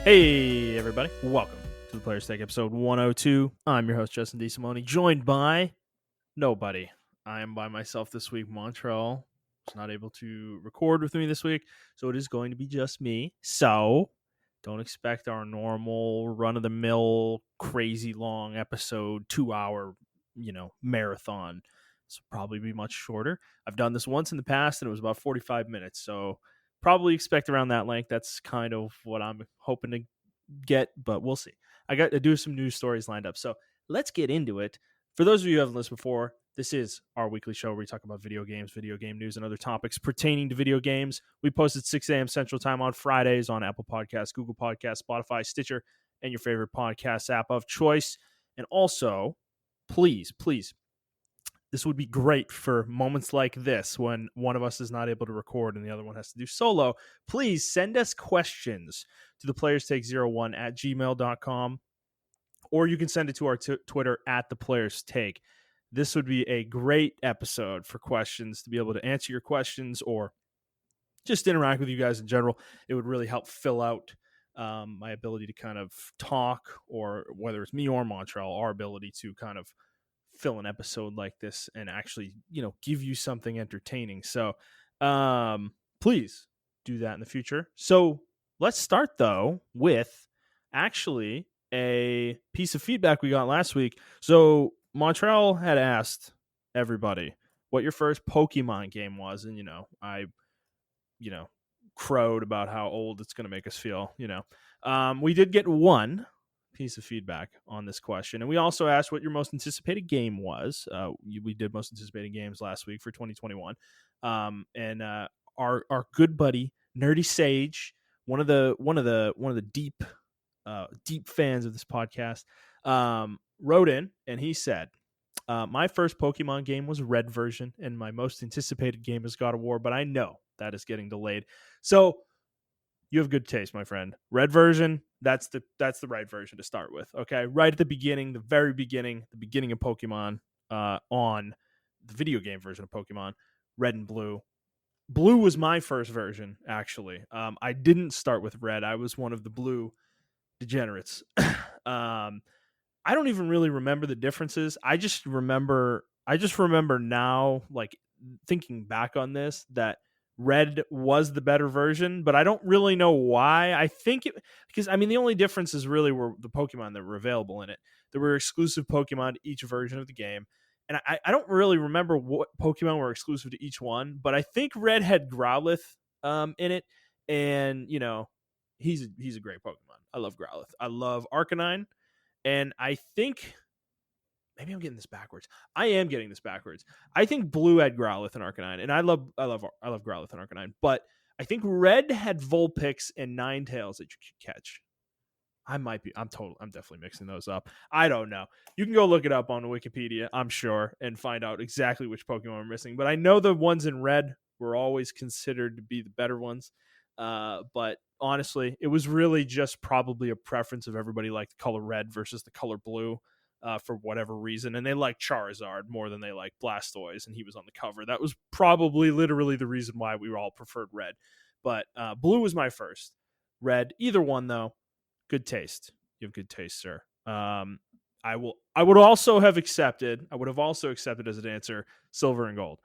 Hey, everybody. Welcome to the Players Take episode 102. I'm your host, Justin DeSimone, joined by nobody. I am by myself this week. Montrell was not able to record with me this week, so it is going to be just me. So don't expect our normal run-of-the-mill, crazy long episode, 2-hour, marathon. This will probably be much shorter. I've done this once in the past, and it was about 45 minutes, so probably expect around that length. That's kind of what I'm hoping to get, but we'll see. I got to do some news stories lined up. So let's get into it. For those of you who haven't listened before, this is our weekly show where we talk about video games, video game news, and other topics pertaining to video games. We post at 6 a.m. Central Time on Fridays on Apple Podcasts, Google Podcasts, Spotify, Stitcher, and your favorite podcast app of choice. And also, please, this would be great for moments like this when one of us is not able to record and the other one has to do solo. Please send us questions to the playerstake01@gmail.com, or you can send it to our Twitter at the Players Take. This would be a great episode for questions, to be able to answer your questions or just interact with you guys in general. It would really help fill out my ability to kind of talk, or whether it's me or Montrell, our ability to kind of fill an episode like this and actually, give you something entertaining. So please do that in the future. So let's start, though, with actually a piece of feedback we got last week. So Montrell had asked everybody what your first Pokemon game was, and I crowed about how old it's going to make us feel. We did get one piece of feedback on this question, and we also asked what your most anticipated game was. We did most anticipated games last week for 2021, and our good buddy Nerdy Sage, one of the deep fans of this podcast, wrote in, and he said, my first Pokemon game was Red version, and my most anticipated game is God of War, but I know that is getting delayed. So you have good taste, my friend. Red version, that's the right version to start with. Okay, right at the beginning, the very beginning, the beginning of Pokemon, on the video game version of Pokemon, Red and Blue. Blue was my first version, actually. I didn't start with Red. I was one of the Blue degenerates. I don't even really remember the differences. I just remember now, like, thinking back on this, that Red was the better version, but I don't really know why. I think because the only differences really were the Pokemon that were available in it. There were exclusive Pokemon to each version of the game, and I don't really remember what Pokemon were exclusive to each one, but I think Red had Growlithe in it, and he's a great Pokemon. I love Growlithe. I love Arcanine, and I think maybe I'm getting this backwards. I am getting this backwards. I think Blue had Growlithe and Arcanine, and I love Growlithe and Arcanine, but I think Red had Vulpix and Ninetales that you could catch. I'm definitely mixing those up. I don't know. You can go look it up on Wikipedia, I'm sure, and find out exactly which Pokemon we're missing. But I know the ones in Red were always considered to be the better ones. But honestly, it was really just probably a preference of everybody liked the color Red versus the color Blue. For whatever reason, and they like Charizard more than they like Blastoise, and he was on the cover. That was probably literally the reason why we all preferred Red. But Blue was my first. Red, either one though, good taste. You have good taste, sir. I would also have accepted. I would have also accepted as an answer Silver and Gold.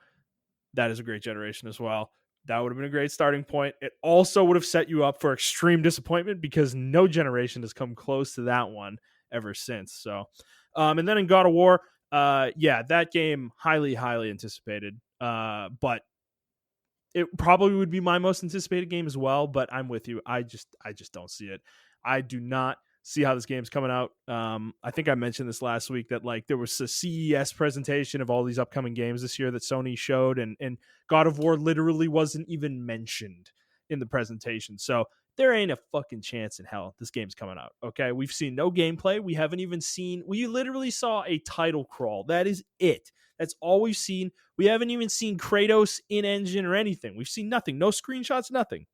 That is a great generation as well. That would have been a great starting point. It also would have set you up for extreme disappointment because no generation has come close to that one ever since. So, and then in God of War, that game highly anticipated. But it probably would be my most anticipated game as well. But I'm with you. I just don't see it. I do not see how this game's coming out. I think I mentioned this last week that there was a CES presentation of all these upcoming games this year that Sony showed, and God of War literally wasn't even mentioned in the presentation. So there ain't a fucking chance in hell this game's coming out. Okay, we've seen no gameplay. We literally saw a title crawl. That is it. That's all we've seen. We haven't even seen Kratos in engine or anything. We've seen nothing. No screenshots, nothing.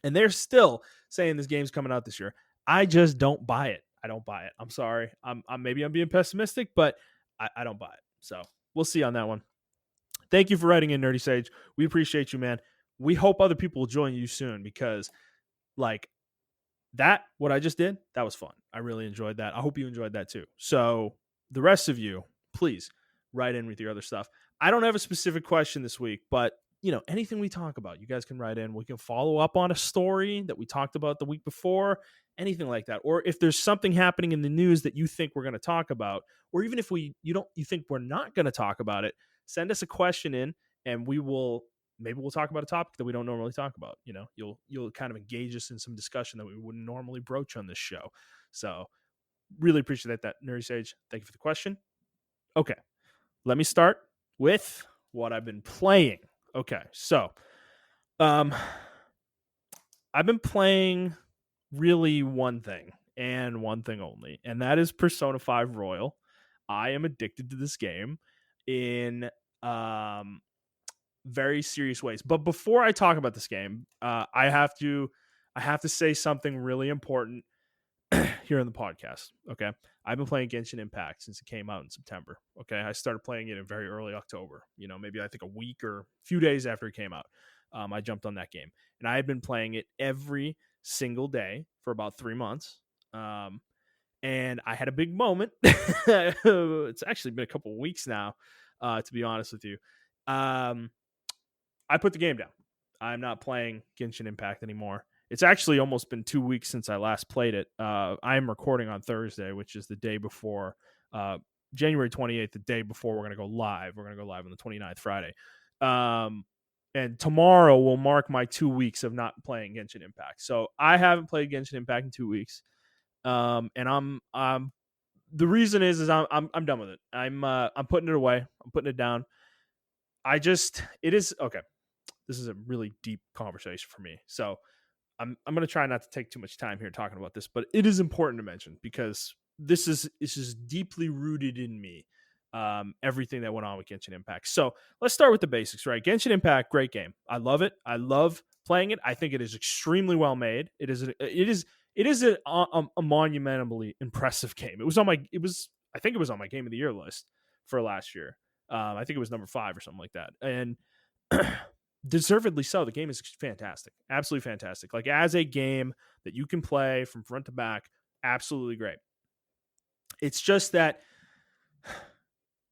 And they're still saying this game's coming out this year. I just don't buy it. I don't buy it. I'm sorry. Maybe I'm being pessimistic, but I don't buy it. So we'll see on that one. Thank you for writing in, Nerdy Sage. We appreciate you, man. We hope other people will join you soon because, what I just did, that was fun. I really enjoyed that. I hope you enjoyed that too. So the rest of you, please write in with your other stuff. I don't have a specific question this week, but anything we talk about, you guys can write in. We can follow up on a story that we talked about the week before, anything like that. Or if there's something happening in the news that you think we're going to talk about, or even if you think we're not going to talk about it, send us a question in and maybe we'll talk about a topic that we don't normally talk about. You'll kind of engage us in some discussion that we wouldn't normally broach on this show. So really appreciate that, Nerdy Sage. Thank you for the question. Okay, let me start with what I've been playing. Okay, so I've been playing really one thing and one thing only, and that is Persona 5 Royal. I am addicted to this game in very serious ways. But before I talk about this game, I have to say something really important here in the podcast. Okay, I've been playing Genshin Impact since it came out in September. Okay, I started playing it in very early October. Maybe I think a week or a few days after it came out. I jumped on that game, and I had been playing it every single day for about 3 months. And I had a big moment. It's actually been a couple of weeks now, to be honest with you. I put the game down. I'm not playing Genshin Impact anymore. It's actually almost been 2 weeks since I last played it. I am recording on Thursday, which is the day before January 28th, the day before we're going to go live. We're going to go live on the 29th, Friday. And tomorrow will mark my 2 weeks of not playing Genshin Impact. So I haven't played Genshin Impact in 2 weeks. And I'm the reason is I'm done with it. I'm putting it away. I'm putting it down. It is okay. This is a really deep conversation for me. So I'm going to try not to take too much time here talking about this, but it is important to mention because this is deeply rooted in me. Everything that went on with Genshin Impact. So let's start with the basics, right? Genshin Impact, great game. I love it. I love playing it. I think it is extremely well made. It is a monumentally impressive game. I think it was on my Game of the Year list for last year. I think it was number 5 or something like that. And deservedly so. The game is fantastic. Absolutely fantastic. Like as a game that you can play from front to back, absolutely great. It's just that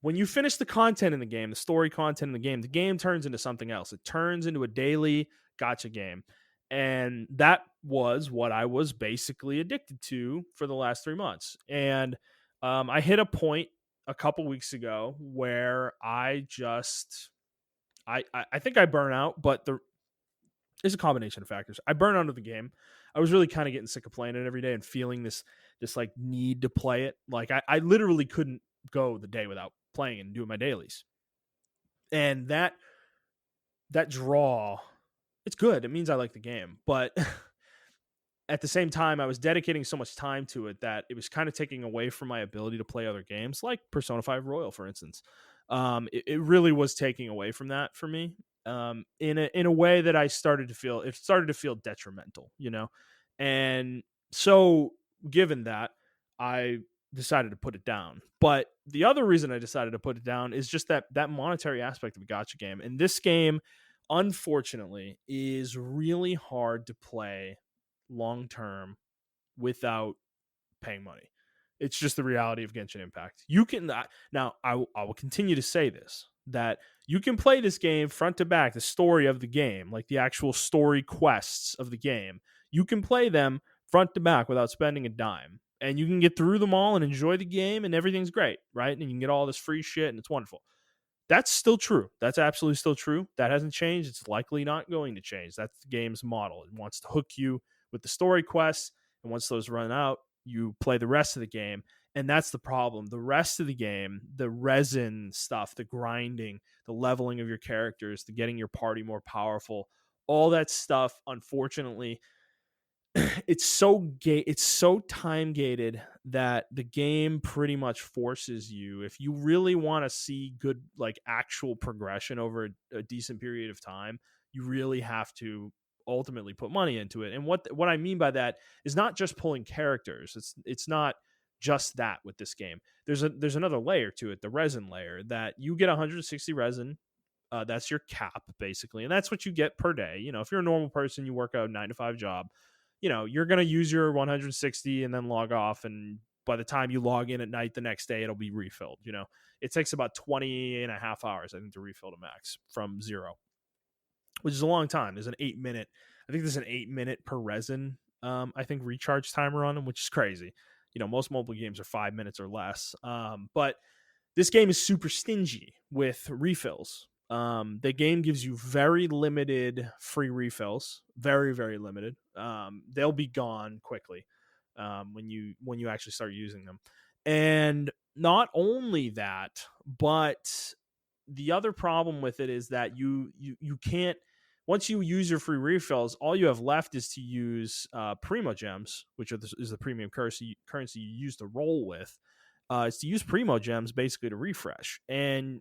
when you finish the content in the game, the story content in the game turns into something else. It turns into a daily gacha game. And that was what I was basically addicted to for the last 3 months. And I hit a point a couple weeks ago where I think I burn out, but there's a combination of factors. I burn out of the game. I was really kind of getting sick of playing it every day and feeling this like need to play it. Like I literally couldn't go the day without playing and doing my dailies. And that draw, it's good. It means I like the game, but at the same time, I was dedicating so much time to it that it was kind of taking away from my ability to play other games, like Persona 5 Royal, for instance. It really was taking away from that for me. In a way that it started to feel detrimental, and so given that, I decided to put it down. But the other reason I decided to put it down is just that monetary aspect of a gacha game. And this game, unfortunately, is really hard to play long term without paying money. It's just the reality of Genshin Impact. You can now. I will continue to say this, that you can play this game front to back, the story of the game, like the actual story quests of the game. You can play them front to back without spending a dime, and you can get through them all and enjoy the game, and everything's great, right? And you can get all this free shit, and it's wonderful. That's still true. That's absolutely still true. That hasn't changed. It's likely not going to change. That's the game's model. It wants to hook you with the story quests, and once those run out, you play the rest of the game. And that's the problem. The rest of the game, the resin stuff, the grinding, the leveling of your characters, the getting your party more powerful, all that stuff, unfortunately, it's so time gated that the game pretty much forces you, if you really want to see good, like, actual progression over a decent period of time, you really have to ultimately put money into it. And what I mean by that is not just pulling characters. It's not just that with this game. There's another layer to it, the resin layer, that you get 160 resin. That's your cap, basically, and that's what you get per day. If you're a normal person, you work a 9 to 5 job, you're going to use your 160 and then log off. And by the time you log in at night the next day, it'll be refilled. It takes about 20 and a half hours, I think, to refill to max from zero, which is a long time. There's an 8 minute, I think there's an 8 minute per resin, I think, recharge timer on them, which is crazy. Most mobile games are 5 minutes or less. But this game is super stingy with refills. The game gives you very limited free refills, very, very limited. They'll be gone quickly when you actually start using them. And not only that, but the other problem with it is that you can't, once you use your free refills, all you have left is to use Primo Gems, which is the premium currency you use to roll with. Is to use Primo Gems basically to refresh. And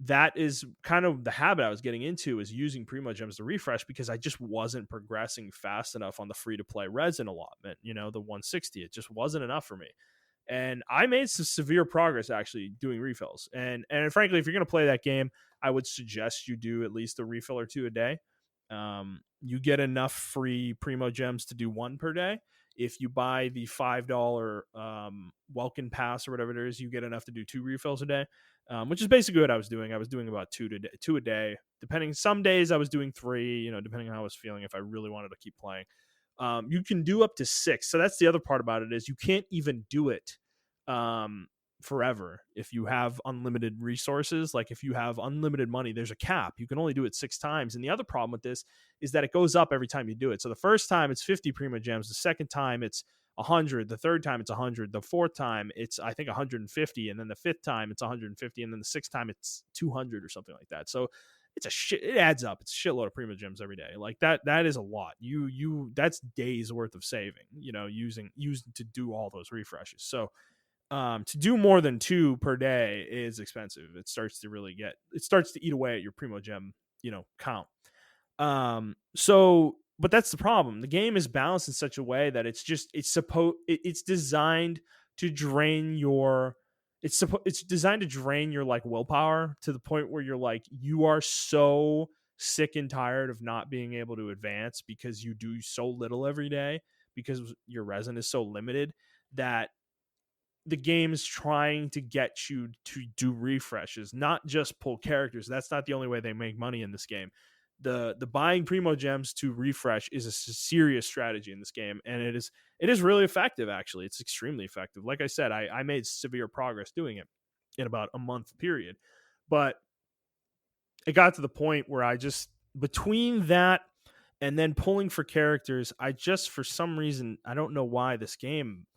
that is kind of the habit I was getting into, is using Primo Gems to refresh, because I just wasn't progressing fast enough on the free-to-play resin allotment, the 160. It just wasn't enough for me. And I made some severe progress actually doing refills. And frankly, if you're going to play that game, I would suggest you do at least a refill or two a day. You get enough free Primo Gems to do one per day. If you buy the $5 Welcome Pass or whatever it is, you get enough to do 2 refills a day, which is basically what I was doing. I was doing about two a day. Depending, some days I was doing 3, depending on how I was feeling, if I really wanted to keep playing. You can do up to 6. So that's the other part about it, is you can't even do it forever if you have unlimited resources. Like if you have unlimited money, there's a cap. You can only do it 6 times. And the other problem with this is that it goes up every time you do it. So the first time it's 50 Primo Gems, the second time it's 100, the third time it's 100, the fourth time it's, I think, 150, and then the fifth time it's 150, and then the sixth time it's 200 or something like that. So it adds up. It's a shitload of Primo Gems every day. Like that is a lot. That's days worth of saving, using to do all those refreshes. So to do more than 2 per day is expensive. It starts to eat away at your Primo Gem, count. But that's the problem. The game is balanced in such a way that it's designed to drain your, it's designed to drain your like willpower, to the point where you're like, you are so sick and tired of not being able to advance because you do so little every day, because your resin is so limited, that the game is trying to get you to do refreshes, not just pull characters. That's not the only way they make money in this game. The buying Primo Gems to refresh is a serious strategy in this game, and it is really effective. Actually, it's extremely effective. Like I said, I made severe progress doing it in about a month period, but it got to the point where I just, between that and then pulling for characters, I just, for some reason, I don't know why, this game,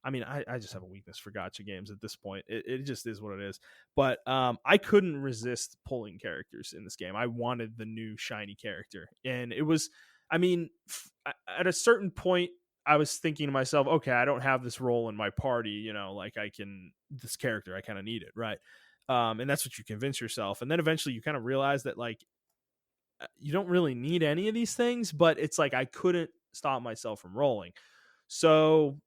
I mean, I just have a weakness for gacha games at this point. It just is what it is. But I couldn't resist pulling characters in this game. I wanted the new shiny character. And it was, I mean, at a certain point, I was thinking to myself, okay, I don't have this role in my party, like this character, I kind of need it, right? And that's what you convince yourself. And then eventually you kind of realize that, like, you don't really need any of these things, but it's like I couldn't stop myself from rolling. So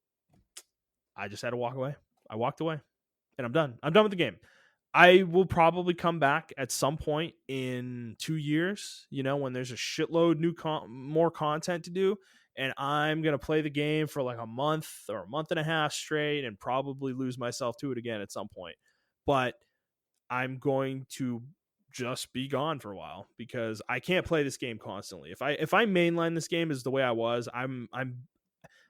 I just had to walk away. I walked away, and I'm done. I'm done with the game. I will probably come back at some point in 2 years, when there's a shitload more content to do, and I'm going to play the game for like a month or a month and a half straight and probably lose myself to it again at some point. But I'm going to just be gone for a while, because I can't play this game constantly. If I mainline this game as the way I was, I'm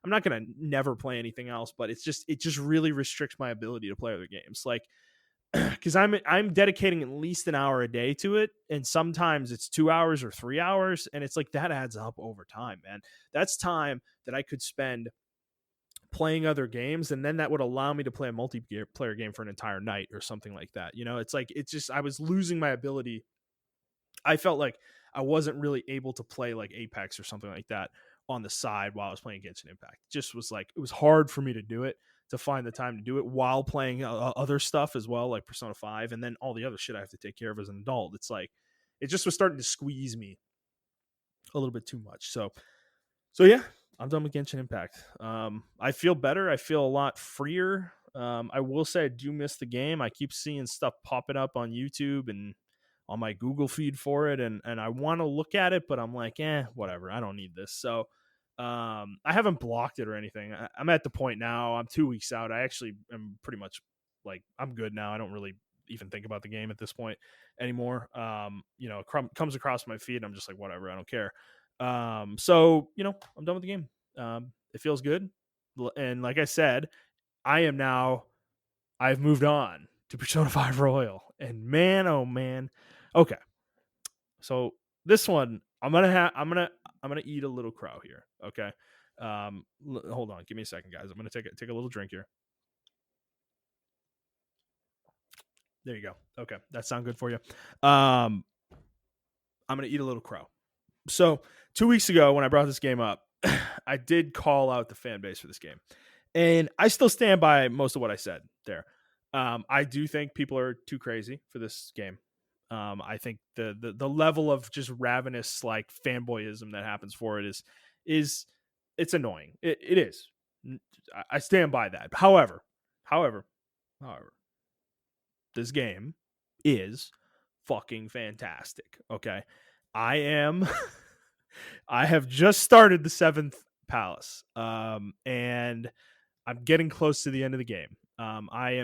not gonna never play anything else, but it just really restricts my ability to play other games. Like, because I'm dedicating at least an hour a day to it, and sometimes it's 2 hours or 3 hours, and it's like that adds up over time, man. That's time that I could spend playing other games, and then that would allow me to play a multiplayer game for an entire night or something like that. It's like, it's just, I was losing my ability. I felt like I wasn't really able to play like Apex or something like that on the side while I was playing Genshin Impact. It just was like, it was hard for me to do it, to find the time to do it while playing other stuff as well, like Persona 5, and then all the other shit I have to take care of as an adult. It's like, it just was starting to squeeze me a little bit too much. So yeah, I'm done with Genshin Impact. I feel better. I feel a lot freer. I will say I do miss the game. I keep seeing stuff popping up on YouTube and on my Google feed for it, and I want to look at it, but I'm like, whatever. I don't need this. So I haven't blocked it or anything. I'm at the point now. I'm 2 weeks out. I actually am pretty much like I'm good now. I don't really even think about the game at this point anymore. Comes across my feed, and I'm just like, whatever. I don't care. So I'm done with the game. It feels good, and like I said, I am now. I've moved on to Persona 5 Royal, and man, oh man. Okay, so this one, I'm gonna eat a little crow here. Okay, hold on, give me a second, guys. I'm gonna take a little drink here. There you go. Okay, that sound good for you. Um, I'm gonna eat a little crow. So 2 weeks ago, when I brought this game up, I did call out the fan base for this game, and I still stand by most of what I said there. I do think people are too crazy for this game. I think the level of just ravenous like fanboyism that happens for it is it's annoying. It is. I stand by that. However, however, this game is fucking fantastic. Okay, I am. I have just started the seventh palace, and I'm getting close to the end of the game. I'm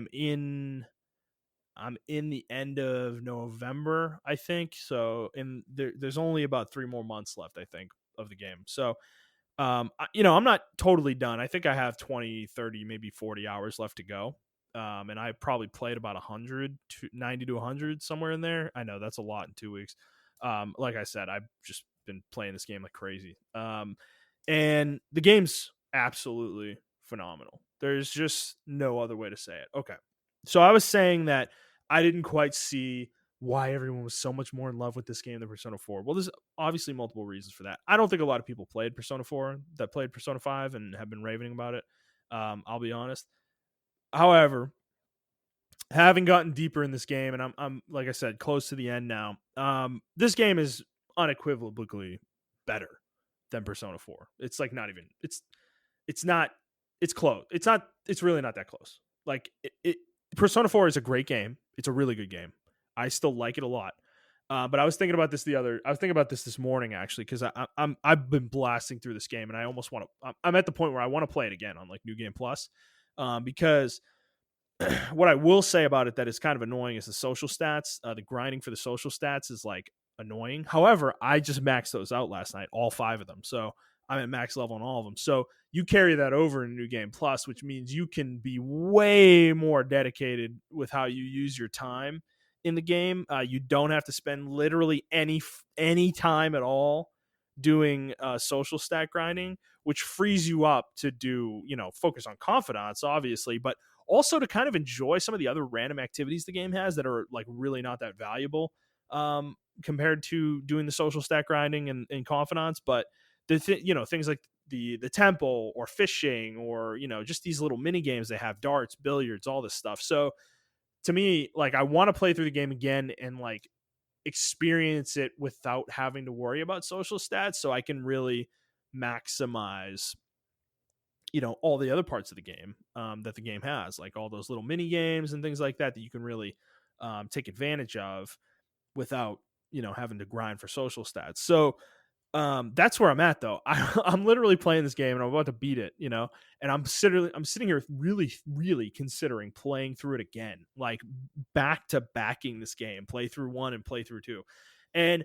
in the end of November, I think. So there's only about 3 more months left, I think, of the game. So I'm not totally done. I think I have 20, 30, maybe 40 hours left to go. And I probably played about 100 to 90 to 100 somewhere in there. I know that's a lot in 2 weeks. Like I said, I've just been playing this game like crazy. And the game's absolutely phenomenal. There's just no other way to say it. Okay. So I was saying that I didn't quite see why everyone was so much more in love with this game than Persona 4. Well, there's obviously multiple reasons for that. I don't think a lot of people played Persona 4 that played Persona 5 and have been raving about it. I'll be honest. However, having gotten deeper in this game, and I'm like I said, close to the end now. This game is unequivocally better than Persona 4. It's like not even it's not it's close. It's really not that close. Like Persona 4 is a great game. It's a really good game. I still like it a lot. But I was thinking about this this morning actually because I've been blasting through this game and I almost want to. I'm at the point where I want to play it again on like New Game Plus, because what I will say about it that is kind of annoying is the social stats. The grinding for the social stats is like annoying. However, I just maxed those out last night, all 5 of them. So I'm at max level on all of them. So you carry that over in New Game Plus, which means you can be way more dedicated with how you use your time in the game. You don't have to spend literally any time at all doing social stat grinding, which frees you up to do, focus on confidants, obviously, but also to kind of enjoy some of the other random activities the game has that are like really not that valuable, compared to doing the social stat grinding and confidants. But things like the temple or fishing or just these little mini games they have, darts, billiards, all this stuff. So to me, like, I want to play through the game again and like experience it without having to worry about social stats, so I can really maximize all the other parts of the game, that the game has, like all those little mini games and things like that you can really take advantage of without having to grind for social stats. So that's where I'm at though. I'm literally playing this game and I'm about to beat it, and I'm sitting here really, really considering playing through it again, like back to backing this game, play through 1 and play through 2. And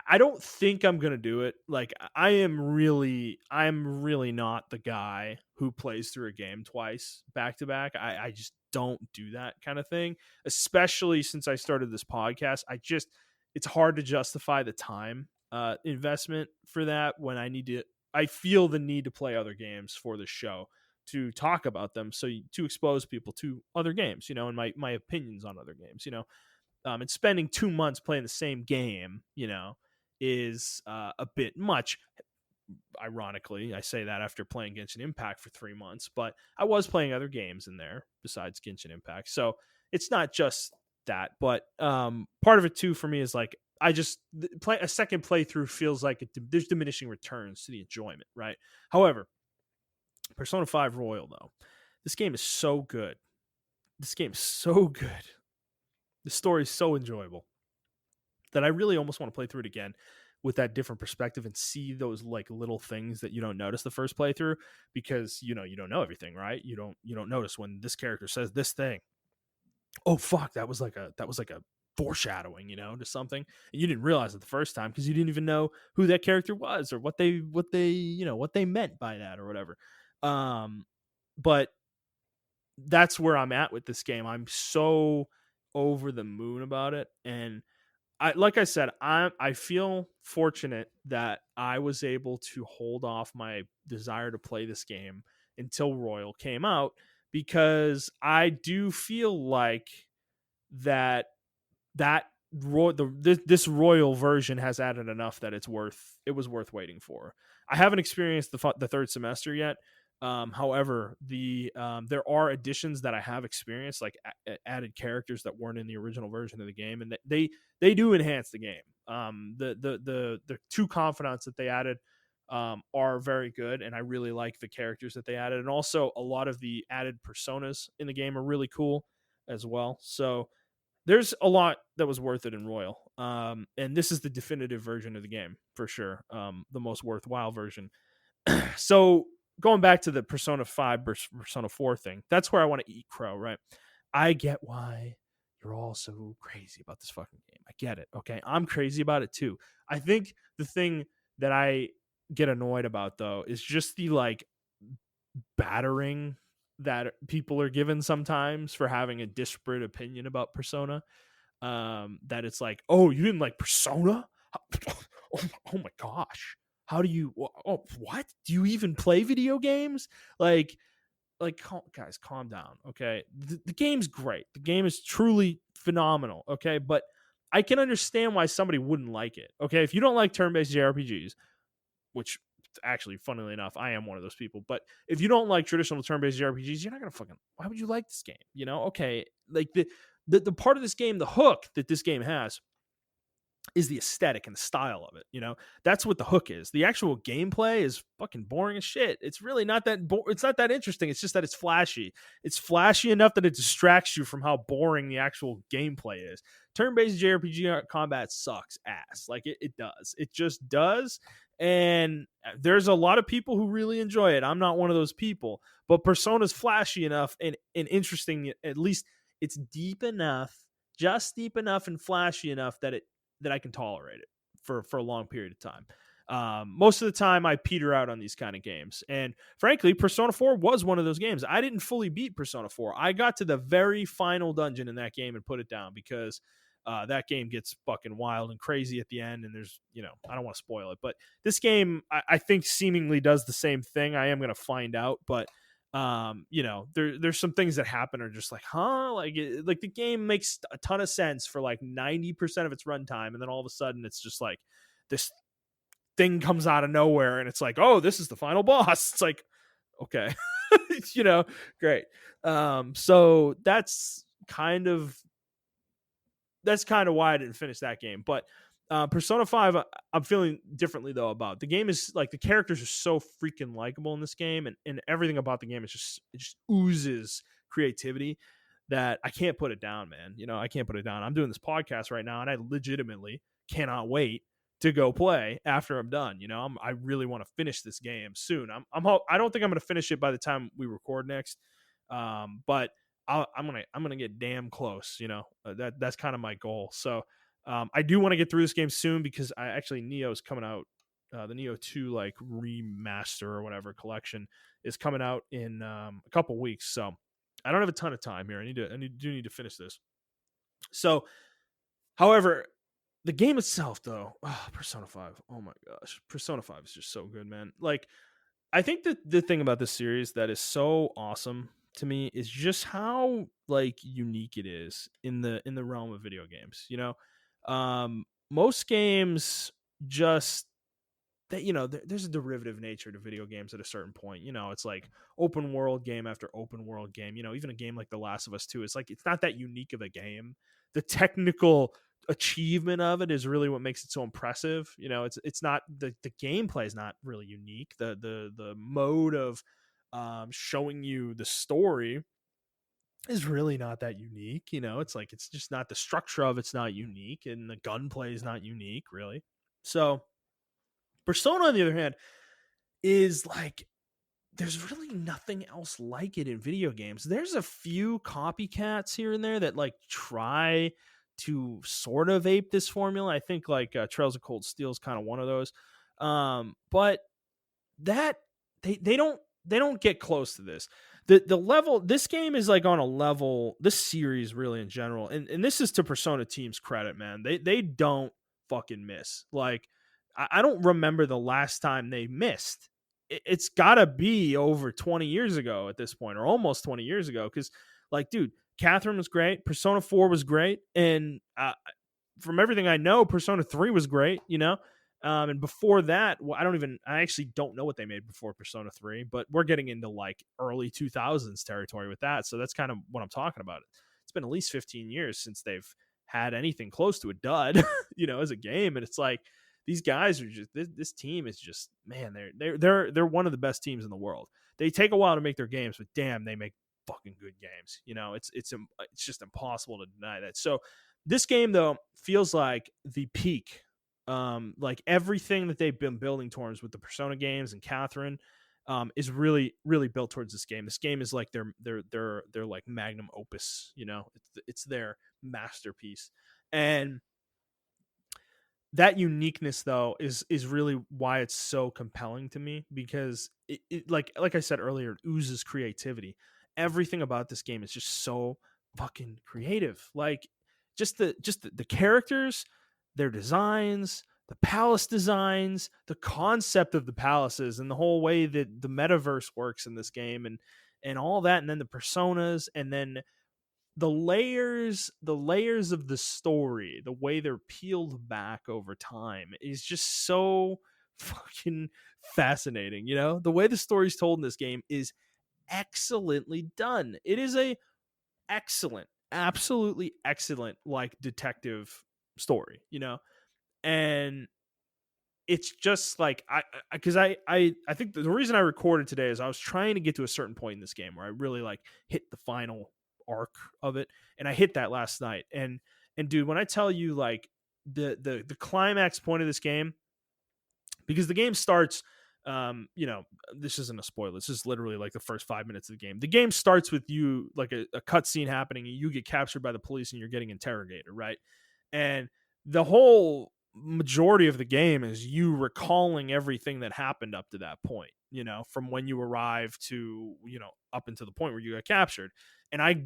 I don't think I'm gonna do it. Like I'm really not the guy who plays through a game twice back to back. I just don't do that kind of thing, especially since I started this podcast. It's hard to justify the time investment for that when I feel the need to play other games for the show to talk about them, so to expose people to other games, and my opinions on other games, and spending 2 months playing the same game, is a bit much. Ironically, I say that after playing Genshin Impact for 3 months, but I was playing other games in there besides Genshin Impact. So it's not just that, but part of it too for me is like I just play a second playthrough feels like there's diminishing returns to the enjoyment, right? However, Persona 5 Royal though, this game is so good. This game is so good. The story is so enjoyable that I really almost want to play through it again with that different perspective and see those like little things that you don't notice the first playthrough, because you don't know everything, right? You don't notice when this character says this thing. Oh fuck, that was like a foreshadowing, to something, and you didn't realize it the first time because you didn't even know who that character was or what they meant by that or whatever. Um, but that's where I'm at with this game. I'm so over the moon about it, and like I said, I feel fortunate that I was able to hold off my desire to play this game until Royal came out, because I do feel like that that this royal version has added enough that it was worth waiting for. I haven't experienced the third semester yet. However, there are additions that I have experienced, like added characters that weren't in the original version of the game, and they do enhance the game. The two confidants that they added are very good, and I really like the characters that they added, and also a lot of the added personas in the game are really cool as well. So there's a lot that was worth it in Royal. And this is the definitive version of the game for sure. The most worthwhile version. So going back to the Persona 5 versus Persona 4 thing, that's where I want to eat crow, right? I get why you're all so crazy about this fucking game. I get it. Okay. I'm crazy about it too. I think the thing that I get annoyed about though is just the like battering that people are given sometimes for having a disparate opinion about Persona. That it's like, oh, you didn't like Persona? Oh my gosh. How do you? Oh, what? Do you even play video games? Like, guys, calm down. Okay, the game's great. The game is truly phenomenal. Okay, but I can understand why somebody wouldn't like it. Okay, if you don't like turn-based JRPGs, which actually, funnily enough, I am one of those people. But if you don't like traditional turn-based RPGs, you're not gonna fucking. Why would you like this game? Okay, like the part of this game, the hook that this game has is the aesthetic and the style of it. That's what the hook is. The actual gameplay is fucking boring as shit. It's really not that. It's not that interesting. It's just that it's flashy. It's flashy enough that it distracts you from how boring the actual gameplay is. Turn-based JRPG combat sucks ass. Like it does. It just does. And there's a lot of people who really enjoy it. I'm not one of those people. But Persona's flashy enough and interesting. At least it's deep enough, just deep enough and flashy enough that I can tolerate it for a long period of time. Most of the time, I peter out on these kind of games. And frankly, Persona 4 was one of those games. I didn't fully beat Persona 4. I got to the very final dungeon in that game and put it down because that game gets fucking wild and crazy at the end. And there's, I don't want to spoil it. But this game, I think, seemingly does the same thing. I am going to find out. But there's some things that happen are just like, huh? Like the game makes a ton of sense for like 90% of its runtime, and then all of a sudden it's just like this thing comes out of nowhere, and it's like, oh, this is the final boss. It's like, okay, great. So that's kind of why I didn't finish that game, but. Persona 5, I'm feeling differently though about. The game is like the characters are so freaking likable in this game, and everything about the game is it just oozes creativity that I can't put it down, man. I can't put it down. I'm doing this podcast right now, and I legitimately cannot wait to go play after I'm done. I really want to finish this game soon. I don't think I'm going to finish it by the time we record next, but I'm gonna get damn close. That's kind of my goal. So. I do want to get through this game soon because Neo's coming out. The Neo 2 like remaster or whatever collection is coming out in a couple weeks. So I don't have a ton of time here. I do need to finish this. So, however, the game itself though, Persona 5. Oh my gosh. Persona 5 is just so good, man. Like I think that the thing about this series that is so awesome to me is just how like unique it is in the realm of video games. Most games just that there's a derivative nature to video games at a certain point. It's like open world game after open world game. Even a game like The Last of Us 2, it's like it's not that unique of a game. The technical achievement of it is really what makes it so impressive. It's not the gameplay is not really unique. The mode of showing you the story is really not that unique. It's like it's just not the structure of it's not unique, and the gunplay is not unique really. So Persona, on the other hand, is like there's really nothing else like it in video games. There's a few copycats here and there that like try to sort of ape this formula. I think like Trails of Cold Steel is kind of one of those. But that they don't get close to this. The level, this game is like on a level, this series really in general, and this is to Persona team's credit, man. They don't fucking miss. Like I don't remember the last time they missed. It's gotta be over 20 years ago at this point, or almost 20 years ago. Cause like, dude, Catherine was great, Persona 4 was great, and from everything I know, Persona 3 was great, you know? And before that, well, I actually don't know what they made before Persona 3, but we're getting into like early 2000s territory with that. So that's kind of what I'm talking about. It's been at least 15 years since they've had anything close to a dud, you know, as a game. And it's like, these guys are just, this team is just, man, they're one of the best teams in the world. They take a while to make their games, but damn, they make fucking good games. You know, it's just impossible to deny that. So this game though feels like the peak, like everything that they've been building towards with the Persona games and Catherine, is really really built towards this game. This game is like their like magnum opus, you know. It's their masterpiece. And that uniqueness though is really why it's so compelling to me, because like I said earlier, it oozes creativity. Everything about this game is just so fucking creative. Like just the characters, their designs, the palace designs, the concept of the palaces, and the whole way that the metaverse works in this game, and all that, and then the personas, and then the layers of the story, the way they're peeled back over time is just so fucking fascinating. You know, the way the story's told in this game is excellently done. It is a excellent, absolutely excellent like detective story, you know. And it's just like I think the reason I recorded today is I was trying to get to a certain point in this game where I really like hit the final arc of it, and I hit that last night. And dude, when I tell you like the climax point of this game, because the game starts, you know, this isn't a spoiler, this is literally like the first 5 minutes of the game. The game starts with you like a cutscene happening, and you get captured by the police and you're getting interrogated, right? And the whole majority of the game is you recalling everything that happened up to that point, you know, from when you arrived to, you know, up until the point where you got captured. And I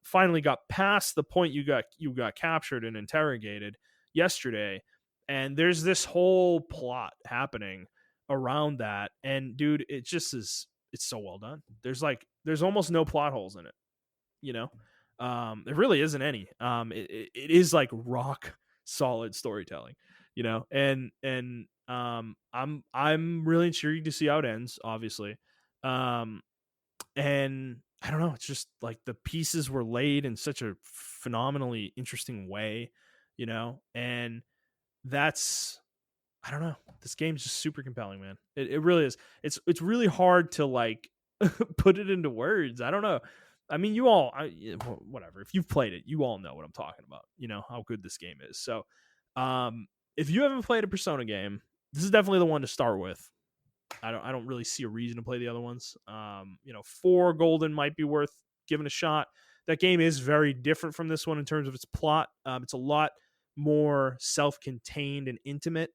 finally got past the point you got captured and interrogated yesterday, and there's this whole plot happening around that. And dude, it just is, it's so well done. There's almost no plot holes in it, you know. There really isn't any. It is like rock solid storytelling, you know. And I'm really intrigued to see how it ends, obviously. And I don't know, it's just like the pieces were laid in such a phenomenally interesting way, you know. And that's, I don't know. This game's just super compelling, man. It really is. It's really hard to like put it into words. I don't know. I mean, whatever. If you've played it, you all know what I'm talking about. You know how good this game is. So, if you haven't played a Persona game, this is definitely the one to start with. I don't really see a reason to play the other ones. You know, 4 Golden might be worth giving a shot. That game is very different from this one in terms of its plot. It's a lot more self-contained and intimate.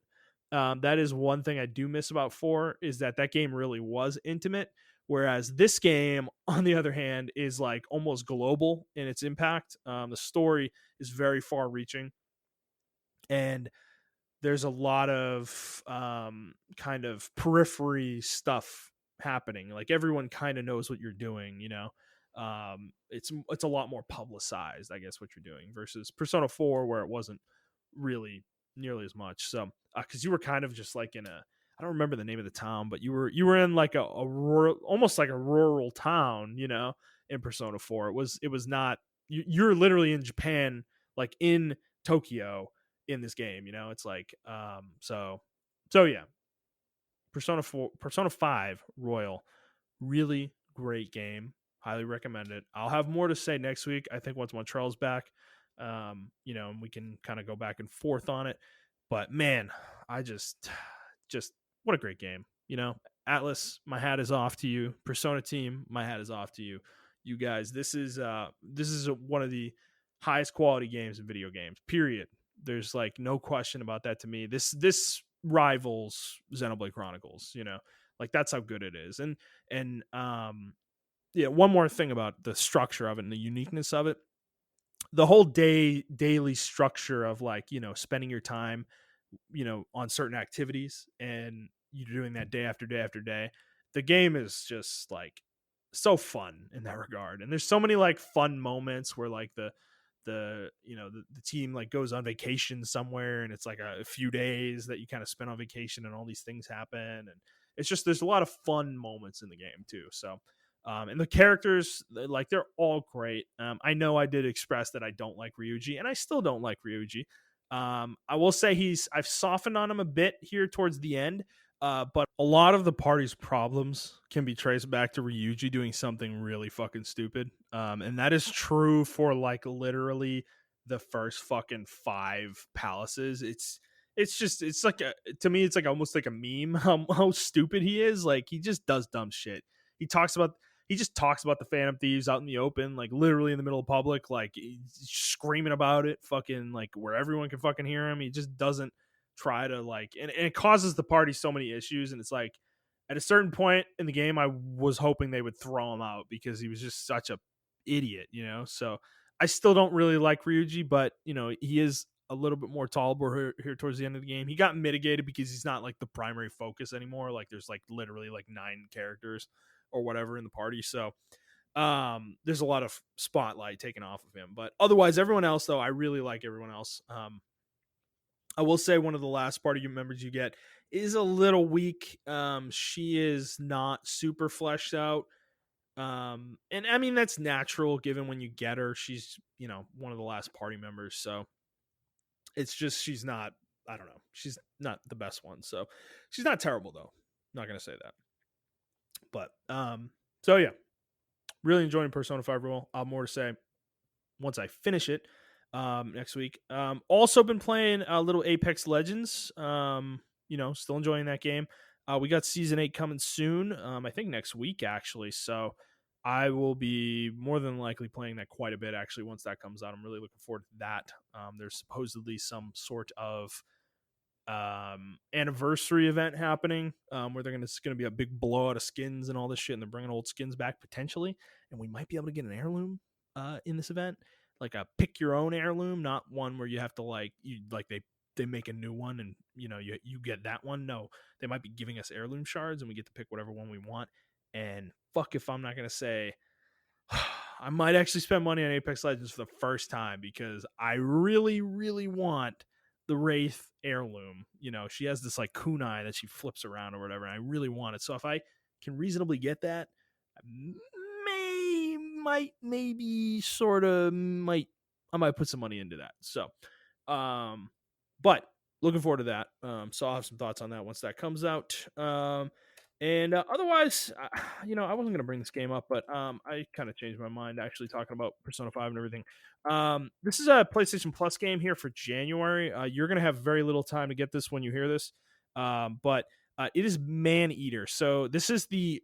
That is one thing I do miss about 4, is that game really was intimate, whereas this game, on the other hand, is like almost global in its impact. The story is very far-reaching, and there's a lot of kind of periphery stuff happening. Like everyone kind of knows what you're doing, you know. It's a lot more publicized, I guess, what you're doing, versus Persona 4, where it wasn't really nearly as much. So, because you were kind of just like in a, I don't remember the name of the town, but you were in like a rural, almost like a rural town, you know, in Persona 4. It was not, you're literally in Japan, like in Tokyo in this game, you know. It's like so yeah. Persona 5 Royal, really great game. Highly recommend it. I'll have more to say next week, I think, once Montrell's back. You know, and we can kind of go back and forth on it. But man, I just what a great game. Atlas, my hat is off to you. Persona team, my hat is off to you. You guys, this is one of the highest quality games in video games. Period. There's like no question about that to me. This rivals Xenoblade Chronicles. Like that's how good it is. And yeah, one more thing about the structure of it and the uniqueness of it. The whole daily structure of like spending your time on certain activities, and you're doing that day after day after day. The game is just like so fun in that regard, and there's so many like fun moments where like the team like goes on vacation somewhere, and it's like a few days that you kind of spend on vacation, and all these things happen, and it's just there's a lot of fun moments in the game too. So and the characters, like they're all great. I know I did express that I don't like Ryuji, and I still don't like Ryuji. I will say I've softened on him a bit here towards the end, but a lot of the party's problems can be traced back to Ryuji doing something really fucking stupid. And that is true for like literally the first fucking 5 palaces. It's like to me it's like almost like a meme how stupid he is. Like he just does dumb shit. He talks about he just talks about the Phantom Thieves out in the open, like literally in the middle of public, like screaming about it, fucking like where everyone can fucking hear him. He just doesn't try to like, and it causes the party so many issues. And it's like at a certain point in the game, I was hoping they would throw him out because he was just such a idiot. So I still don't really like Ryuji, but he is a little bit more tolerable here towards the end of the game. He got mitigated because he's not like the primary focus anymore. Like there's like literally like 9 characters or whatever in the party. So there's a lot of spotlight taken off of him. But otherwise, everyone else, though, I really like everyone else. I will say one of the last party members you get is a little weak. She is not super fleshed out. And I mean, that's natural given when you get her. She's, one of the last party members. So it's just, she's not, I don't know. She's not the best one. So she's not terrible, though. Not going to say that. But so yeah, really enjoying Persona 5 Royal. I'll have more to say once I finish it next week. Also been playing a little Apex Legends. Still enjoying that game. We got season 8 coming soon. I think next week actually. So I will be more than likely playing that quite a bit actually once that comes out. I'm really looking forward to that. There's supposedly some sort of anniversary event happening where it's going to be a big blowout of skins and all this shit, and they're bringing old skins back potentially, and we might be able to get an heirloom in this event, like a pick your own heirloom, not one where you have to they make a new one and you get that one. No, they might be giving us heirloom shards and we get to pick whatever one we want. And fuck if I'm not going to say I might actually spend money on Apex Legends for the first time because I really, really want the Wraith heirloom. She has this like kunai that she flips around or whatever, and I really want it. So if I can reasonably get that, I might put some money into that. So, but looking forward to that. So I'll have some thoughts on that once that comes out. And otherwise, I wasn't going to bring this game up, but I kind of changed my mind actually talking about Persona 5 and everything. This is a PlayStation Plus game here for January. You're going to have very little time to get this when you hear this, but it is Maneater. So this is the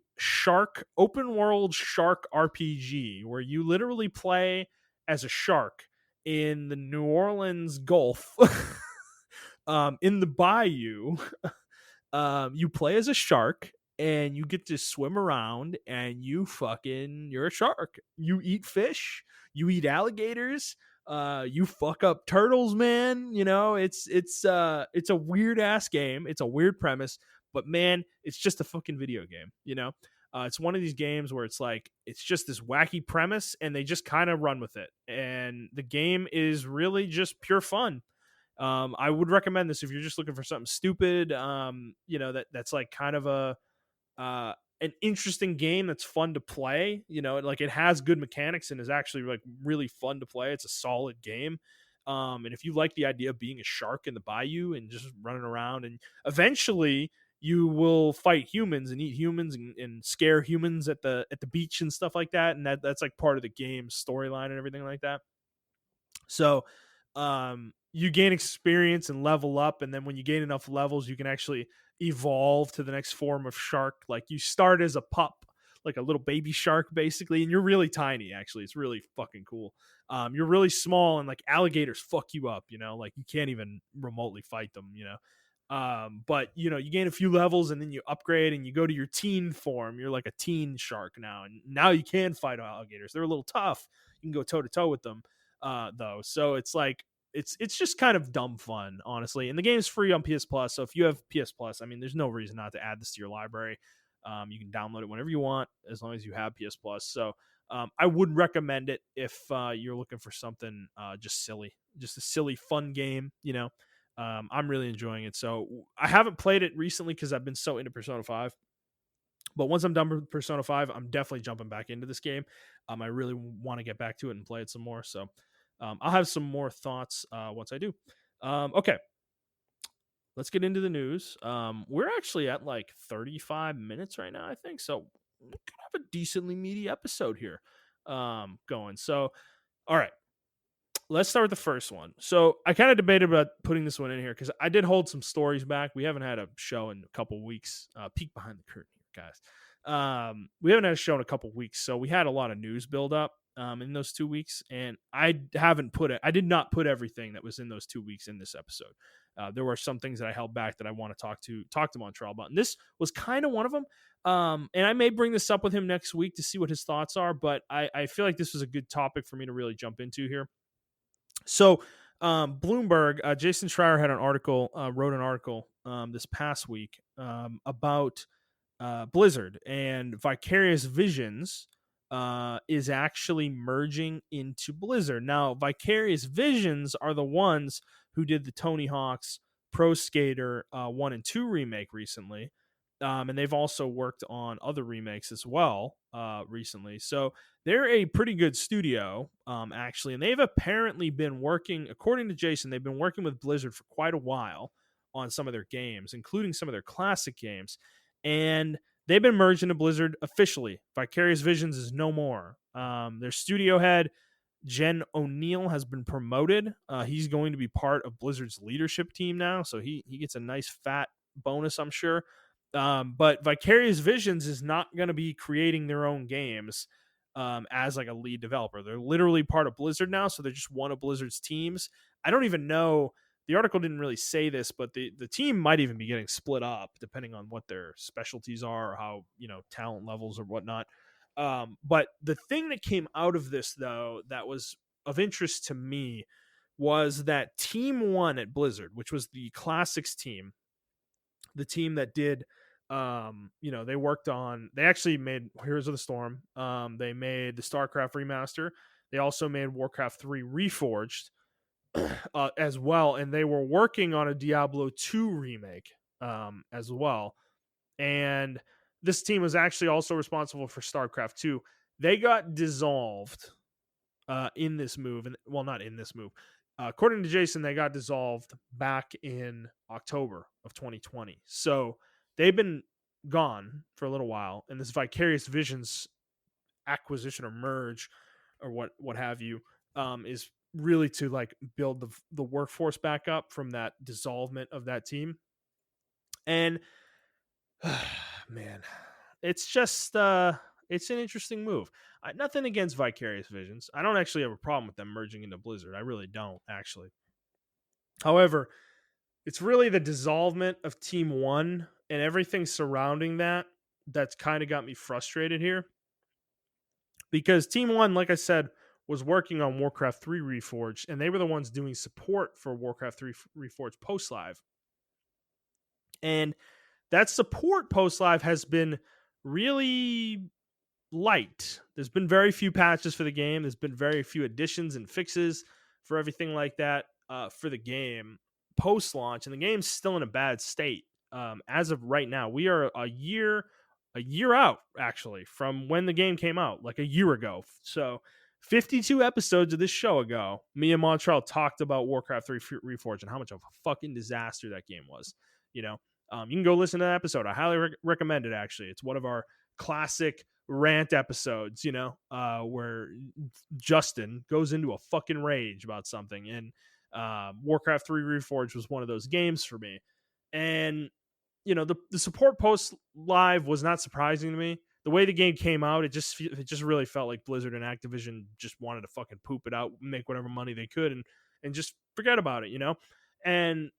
open world shark RPG where you literally play as a shark in the New Orleans Gulf, in the bayou. You play as a shark and you get to swim around and you're a shark. You eat fish, you eat alligators, you fuck up turtles, man. It's a weird ass game. It's a weird premise, but man, it's just a fucking video game. It's one of these games where it's like it's just this wacky premise and they just kind of run with it. And the game is really just pure fun. I would recommend this if you're just looking for something stupid. That's like kind of an interesting game that's fun to play. Like it has good mechanics and is actually like really fun to play. It's a solid game. And if you like the idea of being a shark in the bayou and just running around, and eventually you will fight humans and eat humans and scare humans at the beach and stuff like that, and that's like part of the game's storyline and everything like that. So you gain experience and level up, and then when you gain enough levels you can actually evolve to the next form of shark. Like you start as a pup, like a little baby shark, basically, and you're really tiny. Actually, it's really fucking cool. You're really small, and like alligators fuck you up. Like you can't even remotely fight them. But you gain a few levels and then you upgrade and you go to your teen form. You're like a teen shark now, and now you can fight alligators. They're a little tough. You can go toe to toe with them, though. So it's like it's just kind of dumb fun, honestly. And the game's free on PS Plus. So if you have PS Plus, I mean, there's no reason not to add this to your library. You can download it whenever you want, as long as you have PS Plus. So I would recommend it if you're looking for something just silly, just a silly, fun game. I'm really enjoying it. So I haven't played it recently because I've been so into Persona 5. But once I'm done with Persona 5, I'm definitely jumping back into this game. I really want to get back to it and play it some more. So I'll have some more thoughts once I do. Okay. Let's get into the news. We're actually at like 35 minutes right now, I think. So we could have a decently meaty episode here going. So, all right. Let's start with the first one. So I kind of debated about putting this one in here because I did hold some stories back. We haven't had a show in a couple weeks. Peek behind the curtain here, guys. We haven't had a show in a couple weeks, so we had a lot of news build up in those 2 weeks, and I did not put everything that was in those 2 weeks in this episode. There were some things that I held back that I want to talk to Montrell about, and this was kind of one of them. And I may bring this up with him next week to see what his thoughts are, but I feel like this was a good topic for me to really jump into here. So, Bloomberg, Jason Schreier wrote an article this past week about Blizzard, and Vicarious Visions is actually merging into Blizzard. Now, Vicarious Visions are the ones who did the Tony Hawk's Pro Skater 1 and 2 remake recently. And they've also worked on other remakes as well recently. So they're a pretty good studio, actually. And they've apparently been working, according to Jason, they've been working with Blizzard for quite a while on some of their games, including some of their classic games. And they've been merged into Blizzard officially. Vicarious Visions is no more. Their studio head, Jen O'Neill, has been promoted. He's going to be part of Blizzard's leadership team now. So he gets a nice fat bonus, I'm sure. But Vicarious Visions is not going to be creating their own games as like a lead developer. They're literally part of Blizzard now, so they're just one of Blizzard's teams. I don't even know. The article didn't really say this, but the team might even be getting split up depending on what their specialties are or how, talent levels or whatnot. But the thing that came out of this, though, that was of interest to me was that Team 1 at Blizzard, which was the Classics team, the team that did they actually made Heroes of the Storm. They made the StarCraft remaster. They also made Warcraft 3 Reforged as well, and they were working on a Diablo 2 remake as well. And this team was actually also responsible for StarCraft 2. They got dissolved in this move, and well, not in this move. According to Jason, they got dissolved back in October of 2020. So they've been gone for a little while, and this Vicarious Visions acquisition or merge or what have you is really to like build the workforce back up from that dissolvement of that team. And man, it's just it's an interesting move. Nothing against Vicarious Visions. I don't actually have a problem with them merging into Blizzard. I really don't, actually. However, it's really the dissolvement of Team 1 and everything surrounding that's kind of got me frustrated here. Because Team 1, like I said, was working on Warcraft 3 Reforged, and they were the ones doing support for Warcraft 3 Reforged post-live. And that support post-live has been really light. There's been very few patches for the game. There's been very few additions and fixes for everything like that for the game post-launch, and the game's still in a bad state. As of right now, we are a year out, actually, from when the game came out, like a year ago. So 52 episodes of this show ago, me and Montrell talked about Warcraft 3 Reforged and how much of a fucking disaster that game was. You can go listen to that episode. I highly recommend it, actually. It's one of our classic rant episodes, where Justin goes into a fucking rage about something. And Warcraft 3 Reforged was one of those games for me. And the support post live was not surprising to me. The way the game came out, it just really felt like Blizzard and Activision just wanted to fucking poop it out, make whatever money they could, and just forget about it. And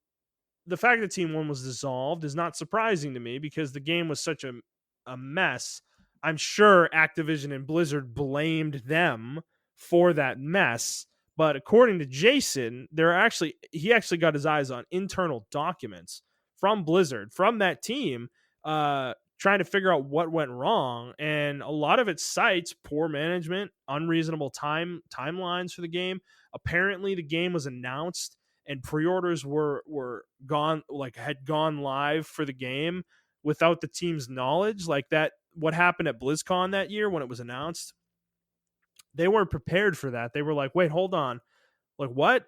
the fact that Team One was dissolved is not surprising to me because the game was such a mess. I'm sure Activision and Blizzard blamed them for that mess. But according to Jason, he actually got his eyes on internal documents from Blizzard, from that team, trying to figure out what went wrong. And a lot of it cites poor management, unreasonable timelines for the game. Apparently, the game was announced and pre-orders were gone, like had gone live for the game without the team's knowledge. Like that, what happened at BlizzCon that year when it was announced, they weren't prepared for that. They were like, wait, hold on, like what?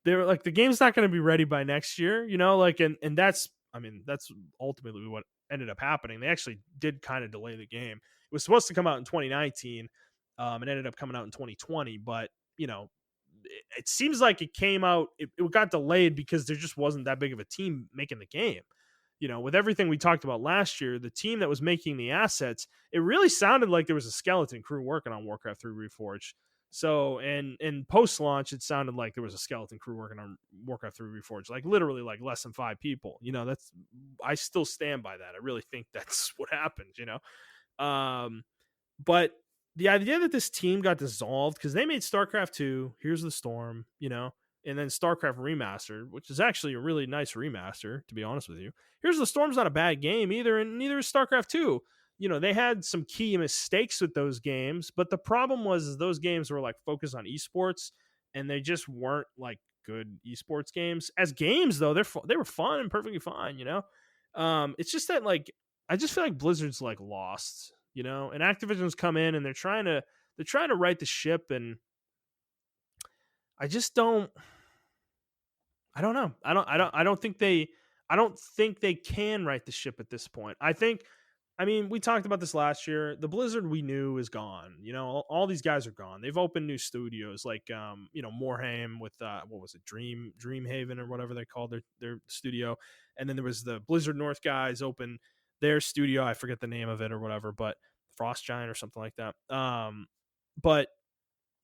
They were like, the game's not going to be ready by next year, like, and that's, I mean, that's ultimately what ended up happening. They actually did kind of delay the game. It was supposed to come out in 2019. It ended up coming out in 2020, but it seems like it came out, it got delayed because there just wasn't that big of a team making the game. With everything we talked about last year, the team that was making the assets, it really sounded like there was a skeleton crew working on Warcraft 3 Reforged. So, and post launch, it sounded like there was a skeleton crew working on Warcraft 3 Reforged, like literally like less than 5 people. I still stand by that. I really think that's what happened. But the idea that this team got dissolved because they made StarCraft 2, Here's the Storm, and then StarCraft Remastered, which is actually a really nice remaster, to be honest with you. Here's the Storm's not a bad game either, and neither is StarCraft 2. They had some key mistakes with those games, but the problem was those games were like focused on esports, and they just weren't like good esports games. As games, though, they were fun and perfectly fine. It's just that like I just feel like Blizzard's like lost, and Activision's come in and they're trying to right the ship, and I just don't I don't know. I don't think they can right the ship at this point. I mean, we talked about this last year. The Blizzard we knew is gone. All these guys are gone. They've opened new studios like Morhaime with what was it, Dreamhaven or whatever they called their studio. And then there was the Blizzard North guys open their studio. I forget the name of it or whatever, but Frost Giant or something like that. But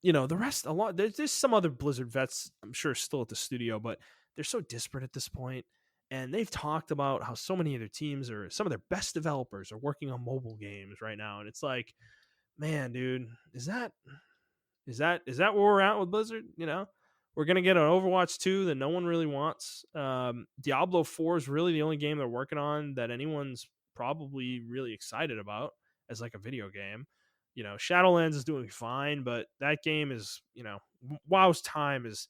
the rest, a lot, there's some other Blizzard vets, I'm sure, still at the studio, but they're so disparate at this point. And they've talked about how so many of their teams or some of their best developers are working on mobile games right now. And it's like, man, dude, is that where we're at with Blizzard? We're gonna get an Overwatch 2 that no one really wants. Diablo 4 is really the only game they're working on that anyone's probably really excited about as like a video game. Shadowlands is doing fine, but that game is, WoW's time is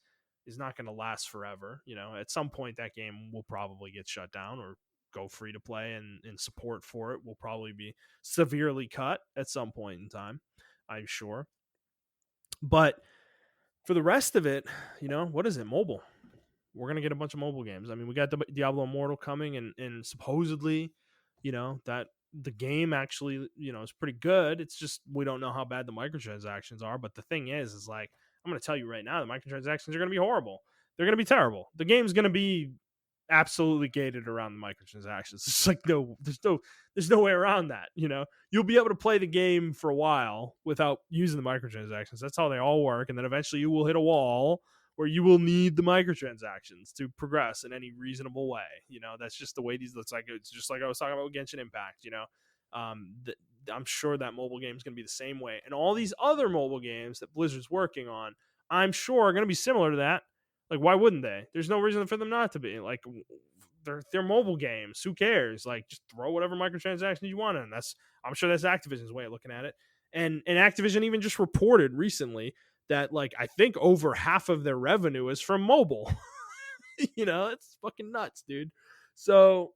not going to last forever. At some point that game will probably get shut down or go free to play, and support for it will probably be severely cut at some point in time, I'm sure. But for the rest of it, what is it? Mobile. We're gonna get a bunch of mobile games. I mean, we got the Diablo Immortal coming, and supposedly, that the game actually, is pretty good. It's just we don't know how bad the microtransactions are. But the thing is like I'm gonna tell you right now, the microtransactions are gonna be horrible. They're gonna be terrible. The game's gonna be absolutely gated around the microtransactions. It's like there's no way around that. You'll be able to play the game for a while without using the microtransactions. That's how they all work, and then eventually you will hit a wall where you will need the microtransactions to progress in any reasonable way. That's just the way these. It's just like I was talking about with Genshin Impact. I'm sure that mobile game is going to be the same way, and all these other mobile games that Blizzard's working on, I'm sure are going to be similar to that. Like, why wouldn't they? There's no reason for them not to be. Like, they're mobile games. Who cares? Like, just throw whatever microtransactions you want in. I'm sure that's Activision's way of looking at it. And Activision even just reported recently that, like, I think over half of their revenue is from mobile. It's fucking nuts, dude. So,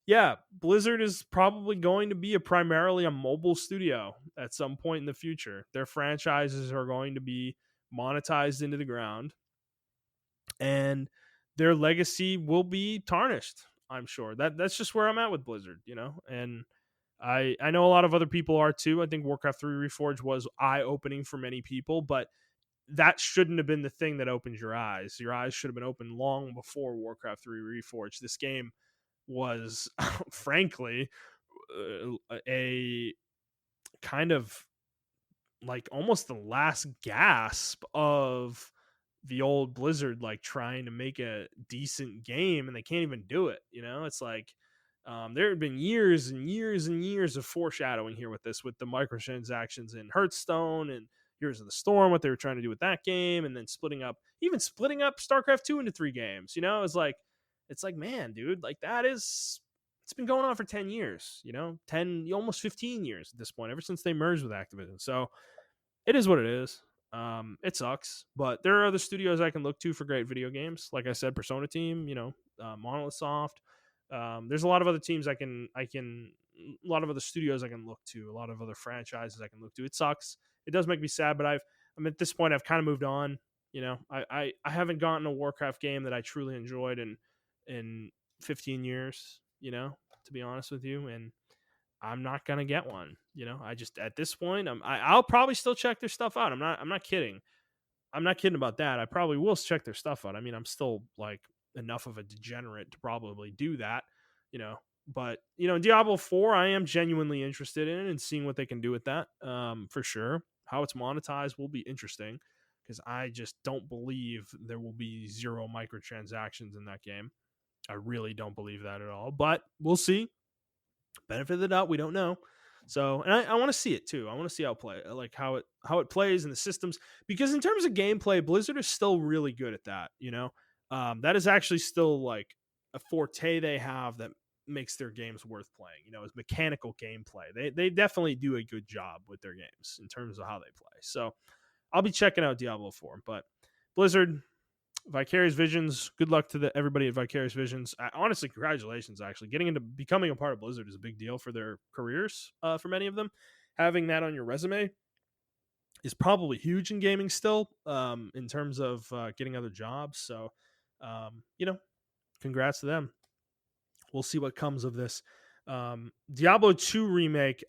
yeah, Blizzard is probably going to be primarily a mobile studio at some point in the future. Their franchises are going to be monetized into the ground, and their legacy will be tarnished. I'm sure that's just where I'm at with Blizzard, and I know a lot of other people are too. I think Warcraft 3 Reforged was eye-opening for many people, but that shouldn't have been the thing that opened your eyes. Your eyes should have been open long before Warcraft 3 Reforged. This game was frankly a kind of like almost the last gasp of the old Blizzard like trying to make a decent game and they can't even do it. It's like there had been years and years and years of foreshadowing here with this, with the microtransactions in Hearthstone and Heroes of the Storm, what they were trying to do with that game, and then splitting up StarCraft 2 into 3 games. It's like, man, dude, like it's been going on for 10 years, 10, almost 15 years at this point, ever since they merged with Activision. So it is what it is. It sucks, but there are other studios I can look to for great video games. Like I said, Persona Team, Monolith Soft. There's a lot of other teams a lot of other studios I can look to, a lot of other franchises I can look to. It sucks. It does make me sad, but I'm at this point, I've kind of moved on. I haven't gotten a Warcraft game that I truly enjoyed in 15 years, to be honest with you. And I'm not gonna get one. I just, at this point, I'll probably still check their stuff out. I'm not kidding. I'm not kidding about that. I probably will check their stuff out. I mean, I'm still like enough of a degenerate to probably do that, you know. But Diablo 4, I am genuinely interested in and seeing what they can do with that. For sure, how it's monetized will be interesting because I just don't believe there will be zero microtransactions in that game. I really don't believe that at all. But we'll see. Benefit of the doubt, we don't know. So, and I want to see it too. I want to see how it plays in the systems, because in terms of gameplay, Blizzard is still really good at that. That is actually still like a forte they have that makes their games worth playing. Is mechanical gameplay. They definitely do a good job with their games in terms of how they play. So, I'll be checking out Diablo 4, but Blizzard, Vicarious Visions, good luck to everybody at Vicarious Visions. Honestly, congratulations. Actually, getting into becoming a part of Blizzard is a big deal for their careers. For many of them, having that on your resume is probably huge in gaming still, in terms of getting other jobs. So, congrats to them. We'll see what comes of this. Diablo 2 remake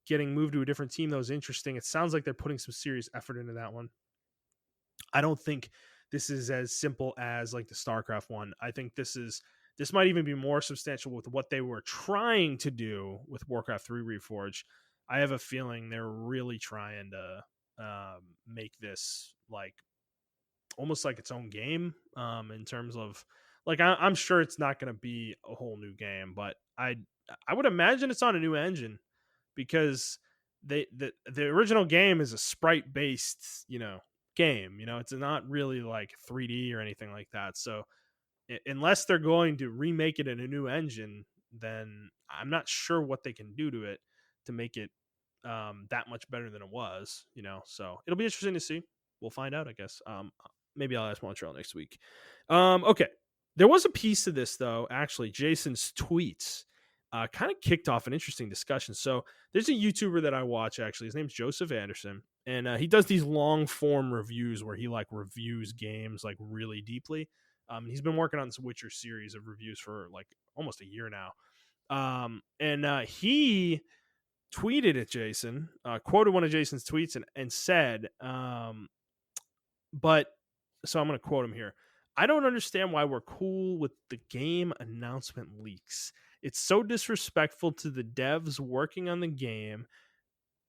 getting moved to a different team. That was interesting. It sounds like they're putting some serious effort into that one. I don't think this is as simple as like the StarCraft one. I think this might even be more substantial with what they were trying to do with Warcraft 3 Reforged. I have a feeling they're really trying to make this like almost like its own game, in terms of like, I'm sure it's not going to be a whole new game, but I would imagine it's on a new engine, because the original game is a sprite based game. It's not really like 3D or anything like that. So unless they're going to remake it in a new engine, then I'm not sure what they can do to it to make it that much better than it was. So it'll be interesting to see. We'll find out, I guess. Maybe I'll ask Montrell next week. Okay, there was a piece to this though. Actually, Jason's tweets kind of kicked off an interesting discussion. So there's a YouTuber that I watch, actually. His name's Joseph Anderson, and he does these long form reviews where he like reviews games like really deeply. He's been working on this Witcher series of reviews for like almost a year now. And he tweeted at Jason, quoted one of Jason's tweets and said, but so I'm going to quote him here. I don't understand why we're cool with the game announcement leaks. It's so disrespectful to the devs working on the game.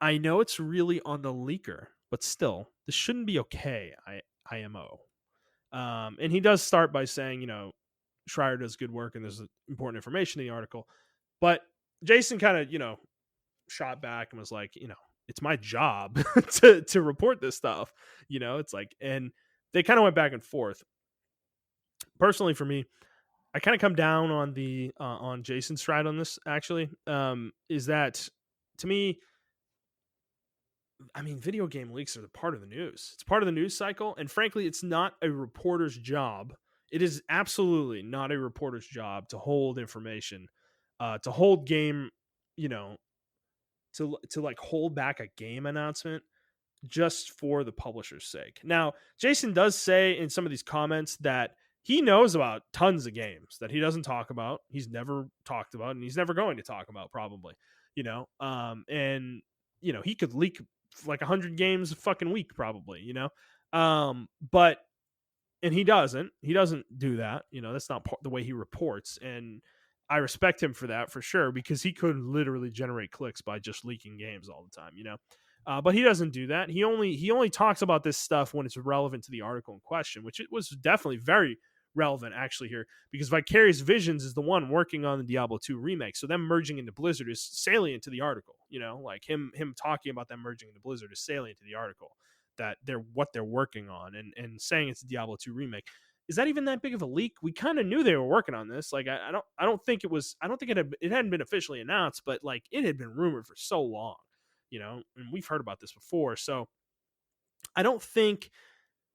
I know it's really on the leaker, but still, this shouldn't be okay. IMO. And he does start by saying, Schreier does good work and there's important information in the article. But Jason kind of, shot back and was like, it's my job to report this stuff. It's like, and they kind of went back and forth. Personally, for me, I kind of come down on the on Jason's stride on this. Actually, is that to me? I mean, video game leaks are the part of the news. It's part of the news cycle, and frankly, it's not a reporter's job. It is absolutely not a reporter's job to hold information, to hold game, to like hold back a game announcement just for the publisher's sake. Now, Jason does say in some of these comments that he knows about tons of games that he doesn't talk about. He's never talked about, and he's never going to talk about, probably. And he could leak like 100 games a fucking week, probably. But and he doesn't do that. That's not the way he reports. And I respect him for that for sure, because he could literally generate clicks by just leaking games all the time, you know. But he doesn't do that. He only talks about this stuff when it's relevant to the article in question, which it was definitely very relevant actually here, because Vicarious Visions is the one working on the Diablo 2 remake. So them merging into Blizzard is salient to the article, you know, like him talking about them merging into Blizzard is salient to the article, that they're what they're working on, and saying it's a Diablo 2 remake. Is that even that big of a leak? We kind of knew they were working on this. Like I don't think it was, I don't think it hadn't been officially announced, but like it had been rumored for so long, you know, and we've heard about this before. So I don't think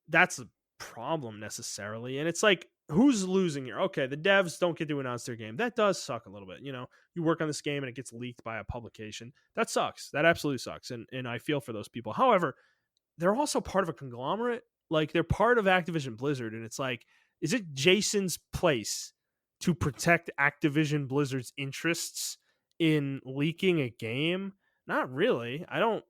that's a problem necessarily. And it's like, who's losing here? Okay, the devs don't get to announce their game. That does suck a little bit. You know, you work on this game and it gets leaked by a publication. That sucks. That absolutely sucks. And I feel for those people. However, they're also part of a conglomerate. Like they're part of Activision Blizzard, and it's like, is it Jason's place to protect Activision Blizzard's interests in leaking a game? Not really. I don't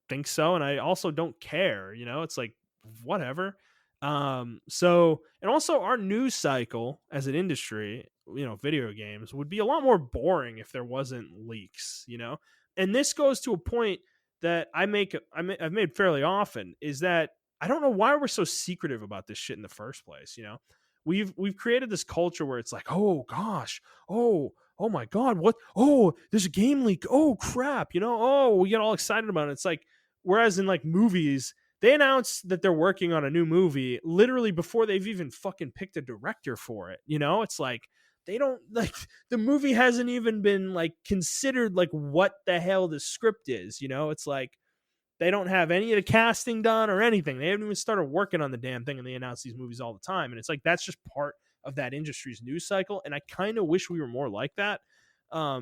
think so, and I also don't care, you know. It's like whatever. So, and also our news cycle as an industry, you know, video games would be a lot more boring if there wasn't leaks, you know. And this goes to a point that I've made fairly often, is that I don't know why we're so secretive about this shit in the first place, you know. We've created this culture where it's like, oh gosh, oh my god, what, oh, there's a game leak, oh crap, you know, oh, we get all excited about it. It's like, whereas in like movies, they announce that they're working on a new movie literally before they've even fucking picked a director for it, you know. It's like they don't like, the movie hasn't even been like considered, like what the hell the script is, you know. It's like they don't have any of the casting done or anything. They haven't even started working on the damn thing, and they announce these movies all the time. And it's like, that's just part of that industry's news cycle. And I kind of wish we were more like that,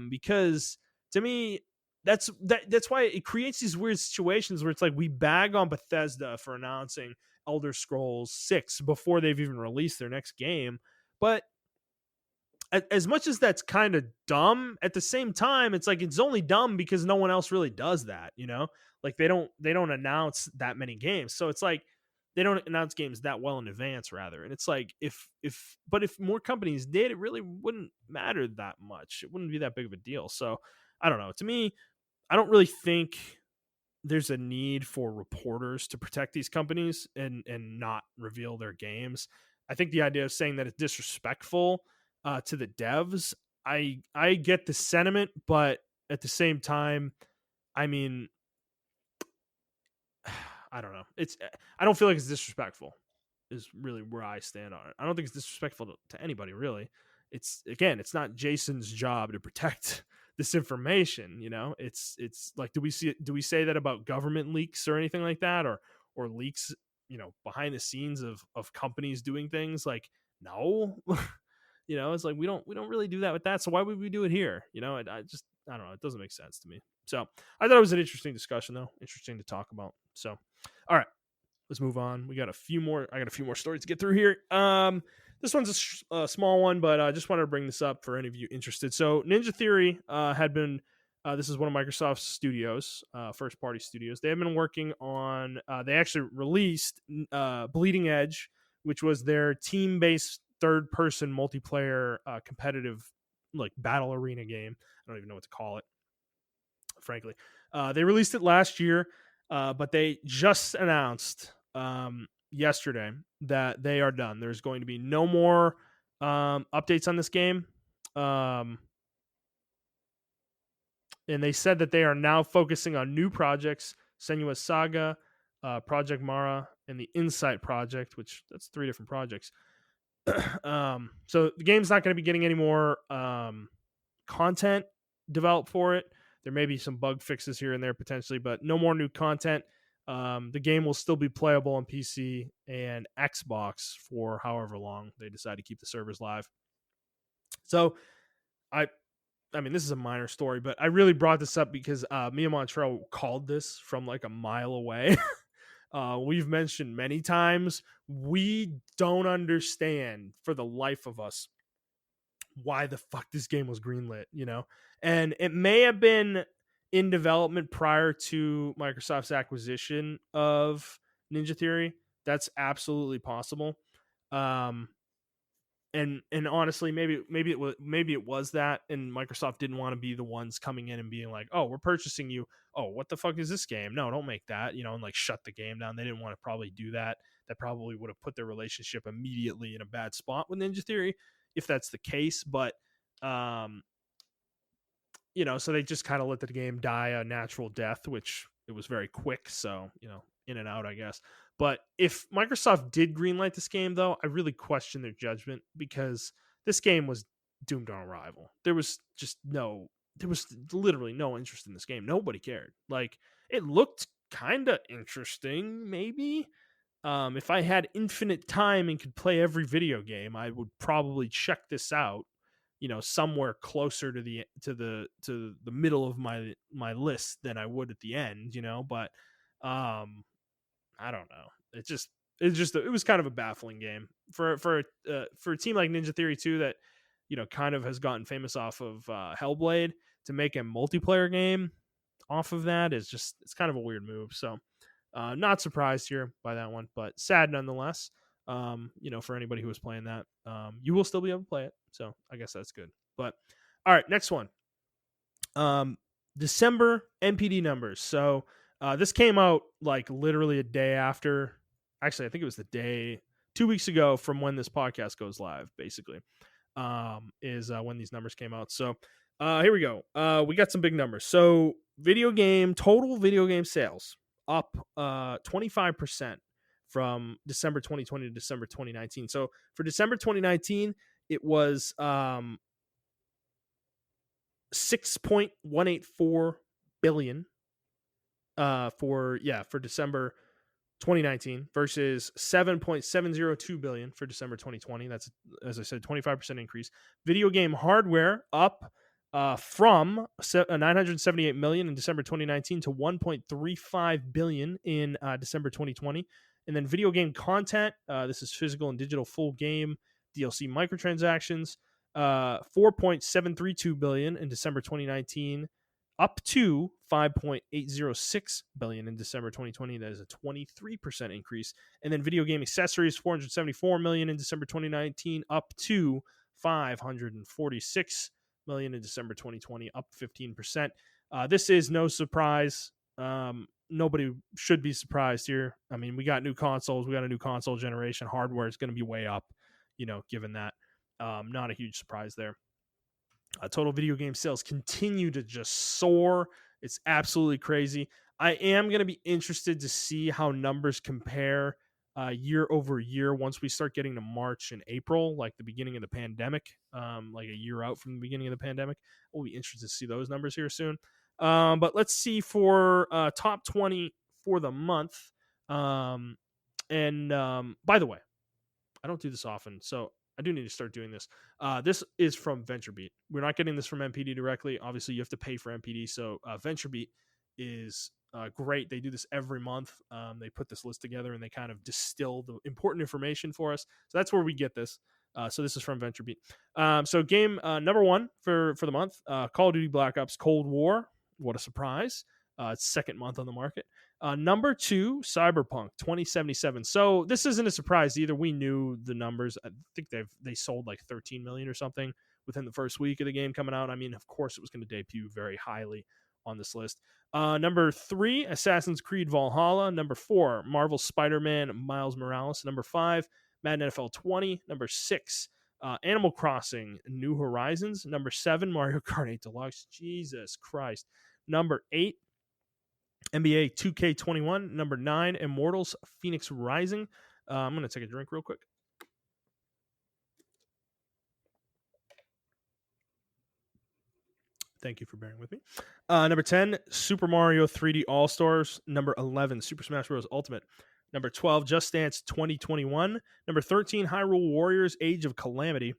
because to me, that's why it creates these weird situations where it's like we bag on Bethesda for announcing Elder Scrolls 6 before they've even released their next game. But as much as that's kind of dumb, at the same time, it's like it's only dumb because no one else really does that, you know. Like they don't announce that many games, so it's like they don't announce games that well in advance, rather. And it's like, if more companies did, it really wouldn't matter that much. It wouldn't be that big of a deal. So I don't know. To me, I don't really think there's a need for reporters to protect these companies and not reveal their games. I think the idea of saying that it's disrespectful to the devs, I get the sentiment, but at the same time, I mean, I don't know. I don't feel like it's disrespectful, is really where I stand on it. I don't think it's disrespectful to anybody, really. It's not Jason's job to protect this information, you know. It's like, do we say that about government leaks or anything like that, or leaks, you know, behind the scenes of companies doing things? Like, no. You know, it's like we don't really do that with that. So why would we do it here? You know, I don't know. It doesn't make sense to me. So I thought it was an interesting discussion, though. Interesting to talk about. So, all right, let's move on. I got a few more stories to get through here. This one's a small one, but I just wanted to bring this up for any of you interested. So Ninja Theory had been, this is one of Microsoft's studios, first party studios. They have been working on, they actually released Bleeding Edge, which was their team based third person multiplayer competitive like battle arena game. I don't even know what to call it, frankly. They released it last year, but they just announced yesterday that they are done. There's going to be no more updates on this game. And they said that they are now focusing on new projects: Senua's Saga, Project Mara, and the Insight Project, which that's 3 different projects. So the game's not going to be getting any more content developed for it. There may be some bug fixes here and there potentially, but no more new content. The game will still be playable on PC and Xbox for however long they decide to keep the servers live. So I mean, this is a minor story, but I really brought this up because me and Montrell called this from like a mile away. We've mentioned many times, we don't understand for the life of us why the fuck this game was greenlit, you know? And it may have been in development prior to Microsoft's acquisition of Ninja Theory. That's absolutely possible. and honestly, maybe it was that, and Microsoft didn't want to be the ones coming in and being like, oh, we're purchasing you. Oh, what the fuck is this game? No, don't make that, and like shut the game down. They didn't want to probably do that. That probably would have put their relationship immediately in a bad spot with Ninja Theory, if that's the case. But um, so they just kind of let the game die a natural death, which it was very quick. So, in and out, I guess. But if Microsoft did greenlight this game, though, I really question their judgment, because this game was doomed on arrival. There was literally no interest in this game. Nobody cared. Like, it looked kind of interesting, maybe. If I had infinite time and could play every video game, I would probably check this out, somewhere closer to the middle of my list than I would at the end, but I don't know. It was kind of a baffling game for a team like Ninja Theory 2 that kind of has gotten famous off of Hellblade, to make a multiplayer game off of that it's kind of a weird move. So not surprised here by that one, but sad nonetheless. For anybody who was playing that, you will still be able to play it. So I guess that's good. But all right, next one. December NPD numbers. So this came out like literally a day after. Actually, I think it was 2 weeks ago from when this podcast goes live, basically, is when these numbers came out. So here we go. We got some big numbers. So total video game sales up 25% from December 2020 to December 2019. So for December 2019, it was 6.184 billion for December 2019 versus 7.702 billion for December 2020. That's, as I said, 25% increase. Video game hardware up from 978 million in December 2019 to 1.35 billion in December 2020. And then video game content, this is physical and digital full game DLC microtransactions, 4.732 billion in December 2019, up to 5.806 billion in December 2020. That is a 23% increase. And then video game accessories, 474 million in December 2019, up to 546 million in December 2020, up 15%. This is no surprise. Nobody should be surprised here. I mean, we got new consoles. We got a new console generation. Hardware is going to be way up, given that. Not a huge surprise there. Total video game sales continue to just soar. It's absolutely crazy. I am going to be interested to see how numbers compare year over year once we start getting to March and April, like the beginning of the pandemic, like a year out from the beginning of the pandemic. We'll be interested to see those numbers here soon. But let's see for top 20 for the month. By the way, I don't do this often, so I do need to start doing this. This is from VentureBeat. We're not getting this from MPD directly. Obviously, you have to pay for MPD. So VentureBeat is great. They do this every month. They put this list together and they kind of distill the important information for us. So that's where we get this. So this is from VentureBeat. So game number one for the month, Call of Duty Black Ops Cold War. What a surprise. It's second month on the market. Number 2, Cyberpunk 2077. So this isn't a surprise either. We knew the numbers. I think they sold like 13 million or something within the first week of the game coming out. I mean, of course, it was going to debut very highly on this list. Number 3, Assassin's Creed Valhalla. Number 4, Marvel Spider-Man Miles Morales. Number 5, Madden NFL 20. Number 6, Animal Crossing New Horizons. Number 7, Mario Kart 8 Deluxe. Jesus Christ. Number 8, NBA 2K21. Number 9, Immortals Phoenix Rising. I'm going to take a drink real quick. Thank you for bearing with me. Number 10, Super Mario 3D All-Stars. Number 11, Super Smash Bros. Ultimate. Number 12, Just Dance 2021. Number 13, Hyrule Warriors Age of Calamity.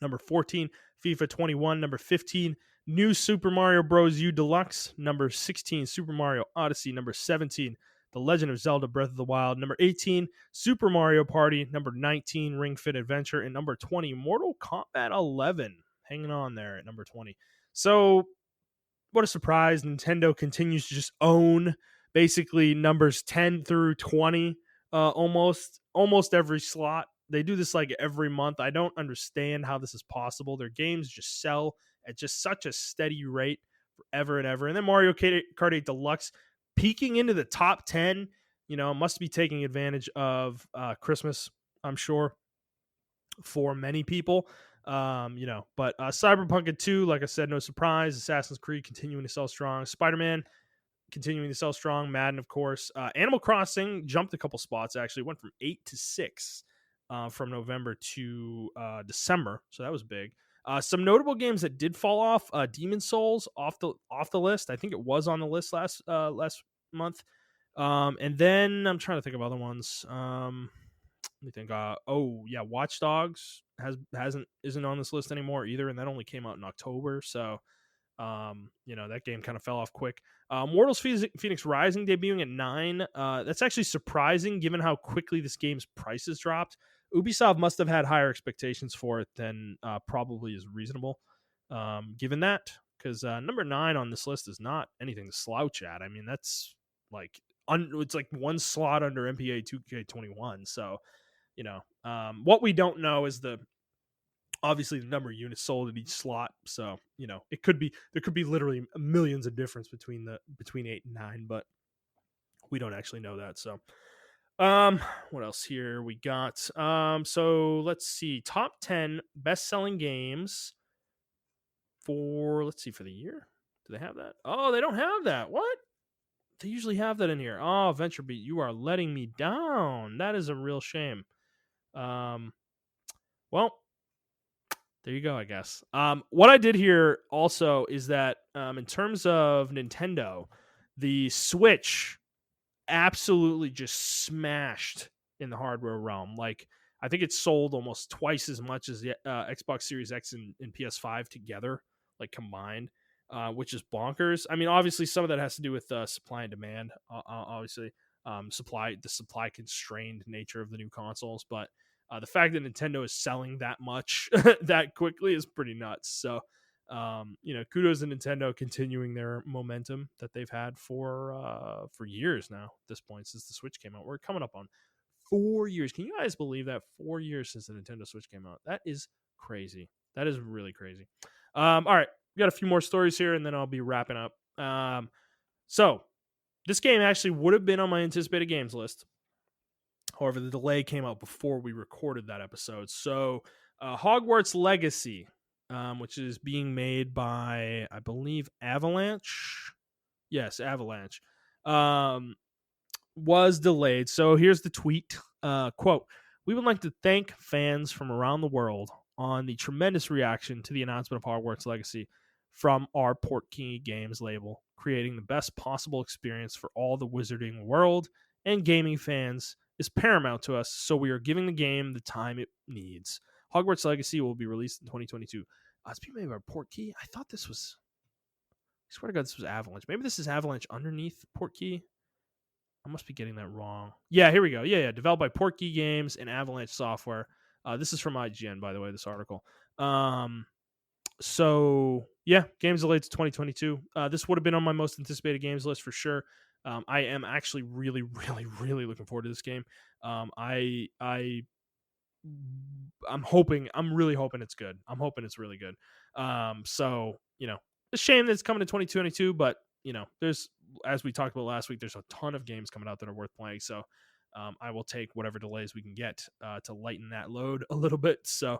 Number 14, FIFA 21. Number 15, New Super Mario Bros. U Deluxe. Number 16, Super Mario Odyssey. Number 17, The Legend of Zelda Breath of the Wild. Number 18, Super Mario Party. Number 19, Ring Fit Adventure. And number 20, Mortal Kombat 11. Hanging on there at number 20. So, what a surprise. Nintendo continues to just own basically numbers 10 through 20, almost every slot They do this like every month. I don't understand how this is possible. Their games just sell at just such a steady rate forever and ever. And then Mario Kart 8 Deluxe peaking into the top 10, must be taking advantage of Christmas, I'm sure, for many people. But Cyberpunk at 2, like I said, no surprise. Assassin's Creed continuing to sell strong. Spider-Man continuing to sell strong. Madden, of course. Animal Crossing jumped a couple spots, actually. Went from 8 to 6 from November to December. So that was big. Some notable games that did fall off. Demon Souls off the list. I think it was on the list last month. And then I'm trying to think of other ones. Let me think. Watch Dogs isn't on this list anymore either, and that only came out in October. So that game kind of fell off quick. Mortals Phoenix Rising debuting at 9. That's actually surprising given how quickly this game's prices dropped. Ubisoft must have had higher expectations for it than probably is reasonable, given that, because number 9 on this list is not anything to slouch at. I mean, that's like it's like one slot under MPA 2K21. So, what we don't know is obviously the number of units sold at each slot. So, there could be literally millions of difference between 8 and 9, but we don't actually know that. So, what else here we got? So let's see, top 10 best-selling games for the year. Do they have that? Oh, they don't have that. What? They usually have that in here. Oh, VentureBeat, you are letting me down. That is a real shame. Well, there you go, I guess. What I did here also is that in terms of Nintendo, the Switch absolutely just smashed in the hardware realm. Like, I think it sold almost twice as much as the Xbox Series X and PS5 together, like combined, which is bonkers. I mean, obviously, some of that has to do with supply and demand. Obviously, the supply constrained nature of the new consoles, but the fact that Nintendo is selling that much that quickly is pretty nuts. So, kudos to Nintendo continuing their momentum that they've had for years now. At this point, since the Switch came out, we're coming up on 4 years. Can you guys believe that? 4 years since the Nintendo Switch came out. That is crazy. That is really crazy. All right, we got a few more stories here, and then I'll be wrapping up. So this game actually would have been on my anticipated games list. However, the delay came out before we recorded that episode. So, Hogwarts Legacy, which is being made by, I believe, Avalanche. Yes, Avalanche. Was delayed. So here's the tweet. Quote, "We would like to thank fans from around the world on the tremendous reaction to the announcement of Hogwarts Legacy from our Portkey Games label, creating the best possible experience for all the wizarding world and gaming fans is paramount to us, so we are giving the game the time it needs. Hogwarts Legacy will be released in 2022. It's being made by Portkey. I thought this was... I swear to God, this was Avalanche. Maybe this is Avalanche underneath Portkey. I must be getting that wrong. Yeah, here we go. Yeah. Developed by Portkey Games and Avalanche Software. This is from IGN, by the way, this article. So, yeah, games delayed to 2022. This would have been on my most anticipated games list for sure. I am actually really, really, really looking forward to this game. I'm really hoping it's good. I'm hoping it's really good. So, a shame that it's coming to 2022, but, there's, as we talked about last week, there's a ton of games coming out that are worth playing. So, I will take whatever delays we can get to lighten that load a little bit. So,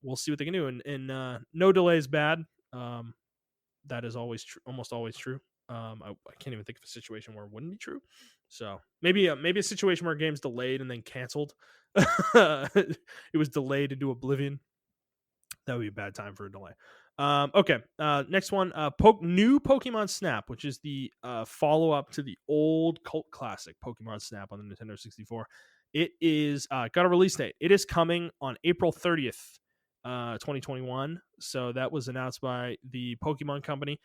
we'll see what they can do. And no delay is bad. That is always almost always true. I can't even think of a situation where it wouldn't be true. So maybe a situation where a game's delayed and then canceled. It was delayed into oblivion. That would be a bad time for a delay. Okay. Next one. New Pokemon Snap, which is the follow-up to the old cult classic Pokemon Snap on the Nintendo 64. It is got a release date. It is coming on April 30th, 2021. So that was announced by the Pokemon Company.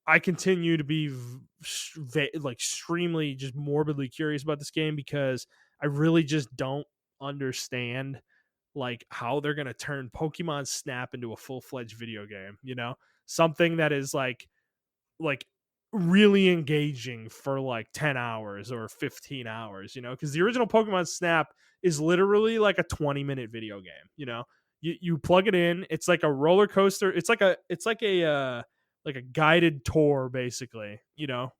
I continue to be extremely just morbidly curious about this game because I really just don't understand like how they're going to turn Pokemon Snap into a full-fledged video game, something that is like really engaging for like 10 hours or 15 hours, because the original Pokemon Snap is literally like a 20-minute video game. You plug it in. It's like a roller coaster. It's like a guided tour, basically,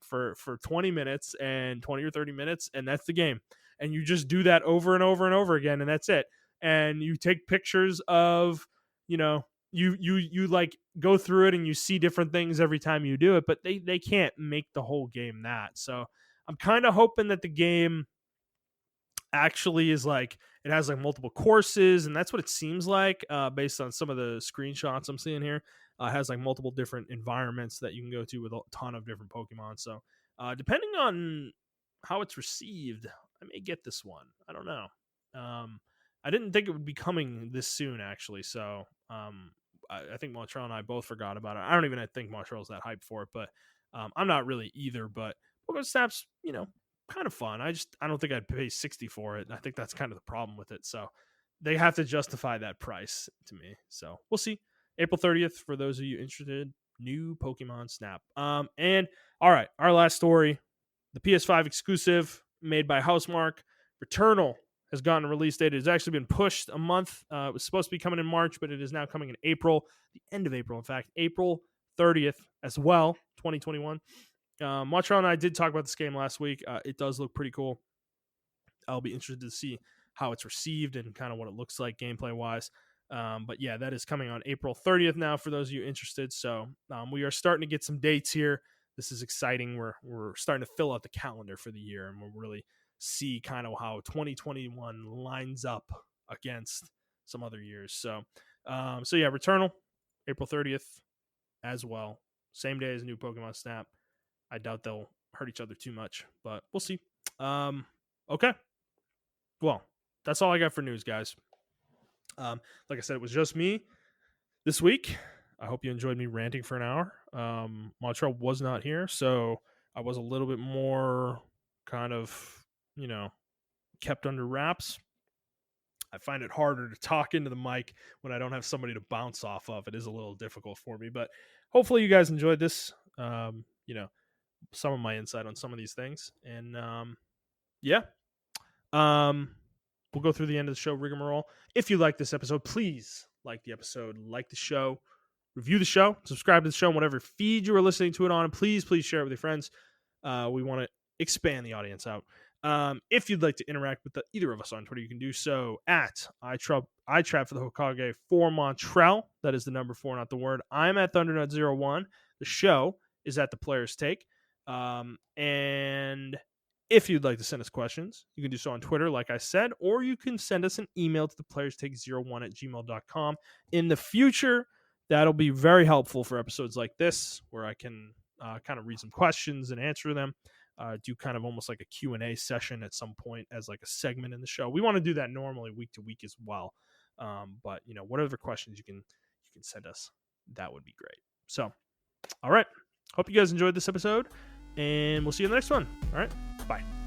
for 20 minutes and 20 or 30 minutes, and that's the game. And you just do that over and over and over again, and that's it. And you take pictures of, you like go through it and you see different things every time you do it, but they can't make the whole game that. So I'm kind of hoping that the game actually is like, it has like multiple courses, and that's what it seems like, based on some of the screenshots I'm seeing here. It has like multiple different environments that you can go to with a ton of different Pokemon. So depending on how it's received, I may get this one. I don't know. I didn't think it would be coming this soon, actually. So I think Montrell and I both forgot about it. I don't even think Montrell's that hyped for it, but I'm not really either. But Pokemon Snap's, kind of fun. I don't think I'd pay 60 for it. I think that's kind of the problem with it. So they have to justify that price to me. So we'll see. April 30th, for those of you interested, new Pokemon Snap. And all right, our last story, the PS5 exclusive made by Housemark, Returnal, has gotten a release date. It has actually been pushed a month. It was supposed to be coming in March, but it is now coming in April, the end of April, in fact, April 30th as well, 2021. Montrell and I did talk about this game last week. It does look pretty cool. I'll be interested to see how it's received and kind of what it looks like gameplay wise. But yeah, that is coming on April 30th now for those of you interested. So we are starting to get some dates here. This is exciting. We're starting to fill out the calendar for the year, and we'll really see kind of how 2021 lines up against some other years. So yeah, Returnal, April 30th as well. Same day as new Pokemon Snap. I doubt they'll hurt each other too much, but we'll see. Okay. Well, that's all I got for news, guys. Like I said, it was just me this week. I hope you enjoyed me ranting for an hour. Montrell was not here, so I was a little bit more kind of, kept under wraps. I find it harder to talk into the mic when I don't have somebody to bounce off of. It is a little difficult for me, but hopefully you guys enjoyed this. Some of my insight on some of these things, and yeah. We'll go through the end of the show rigmarole. If you like this episode, please like the episode, like the show, review the show, subscribe to the show on whatever feed you are listening to it on, and please share it with your friends. We want to expand the audience out. If you'd like to interact with either of us on Twitter, you can do so at iTrap for the Hokage for Montrell. That is the number 4, not the word. I'm at Thundernut01. The show is at The Player's Take. And if you'd like to send us questions, you can do so on Twitter, like I said, or you can send us an email to theplayerstake01@gmail.com. In the future, that'll be very helpful for episodes like this, where I can kind of read some questions and answer them. Do kind of almost like a Q&A session at some point as like a segment in the show. We want to do that normally week to week as well. But whatever questions you can send us, that would be great. So, all right. Hope you guys enjoyed this episode, and we'll see you in the next one. All right. Bye.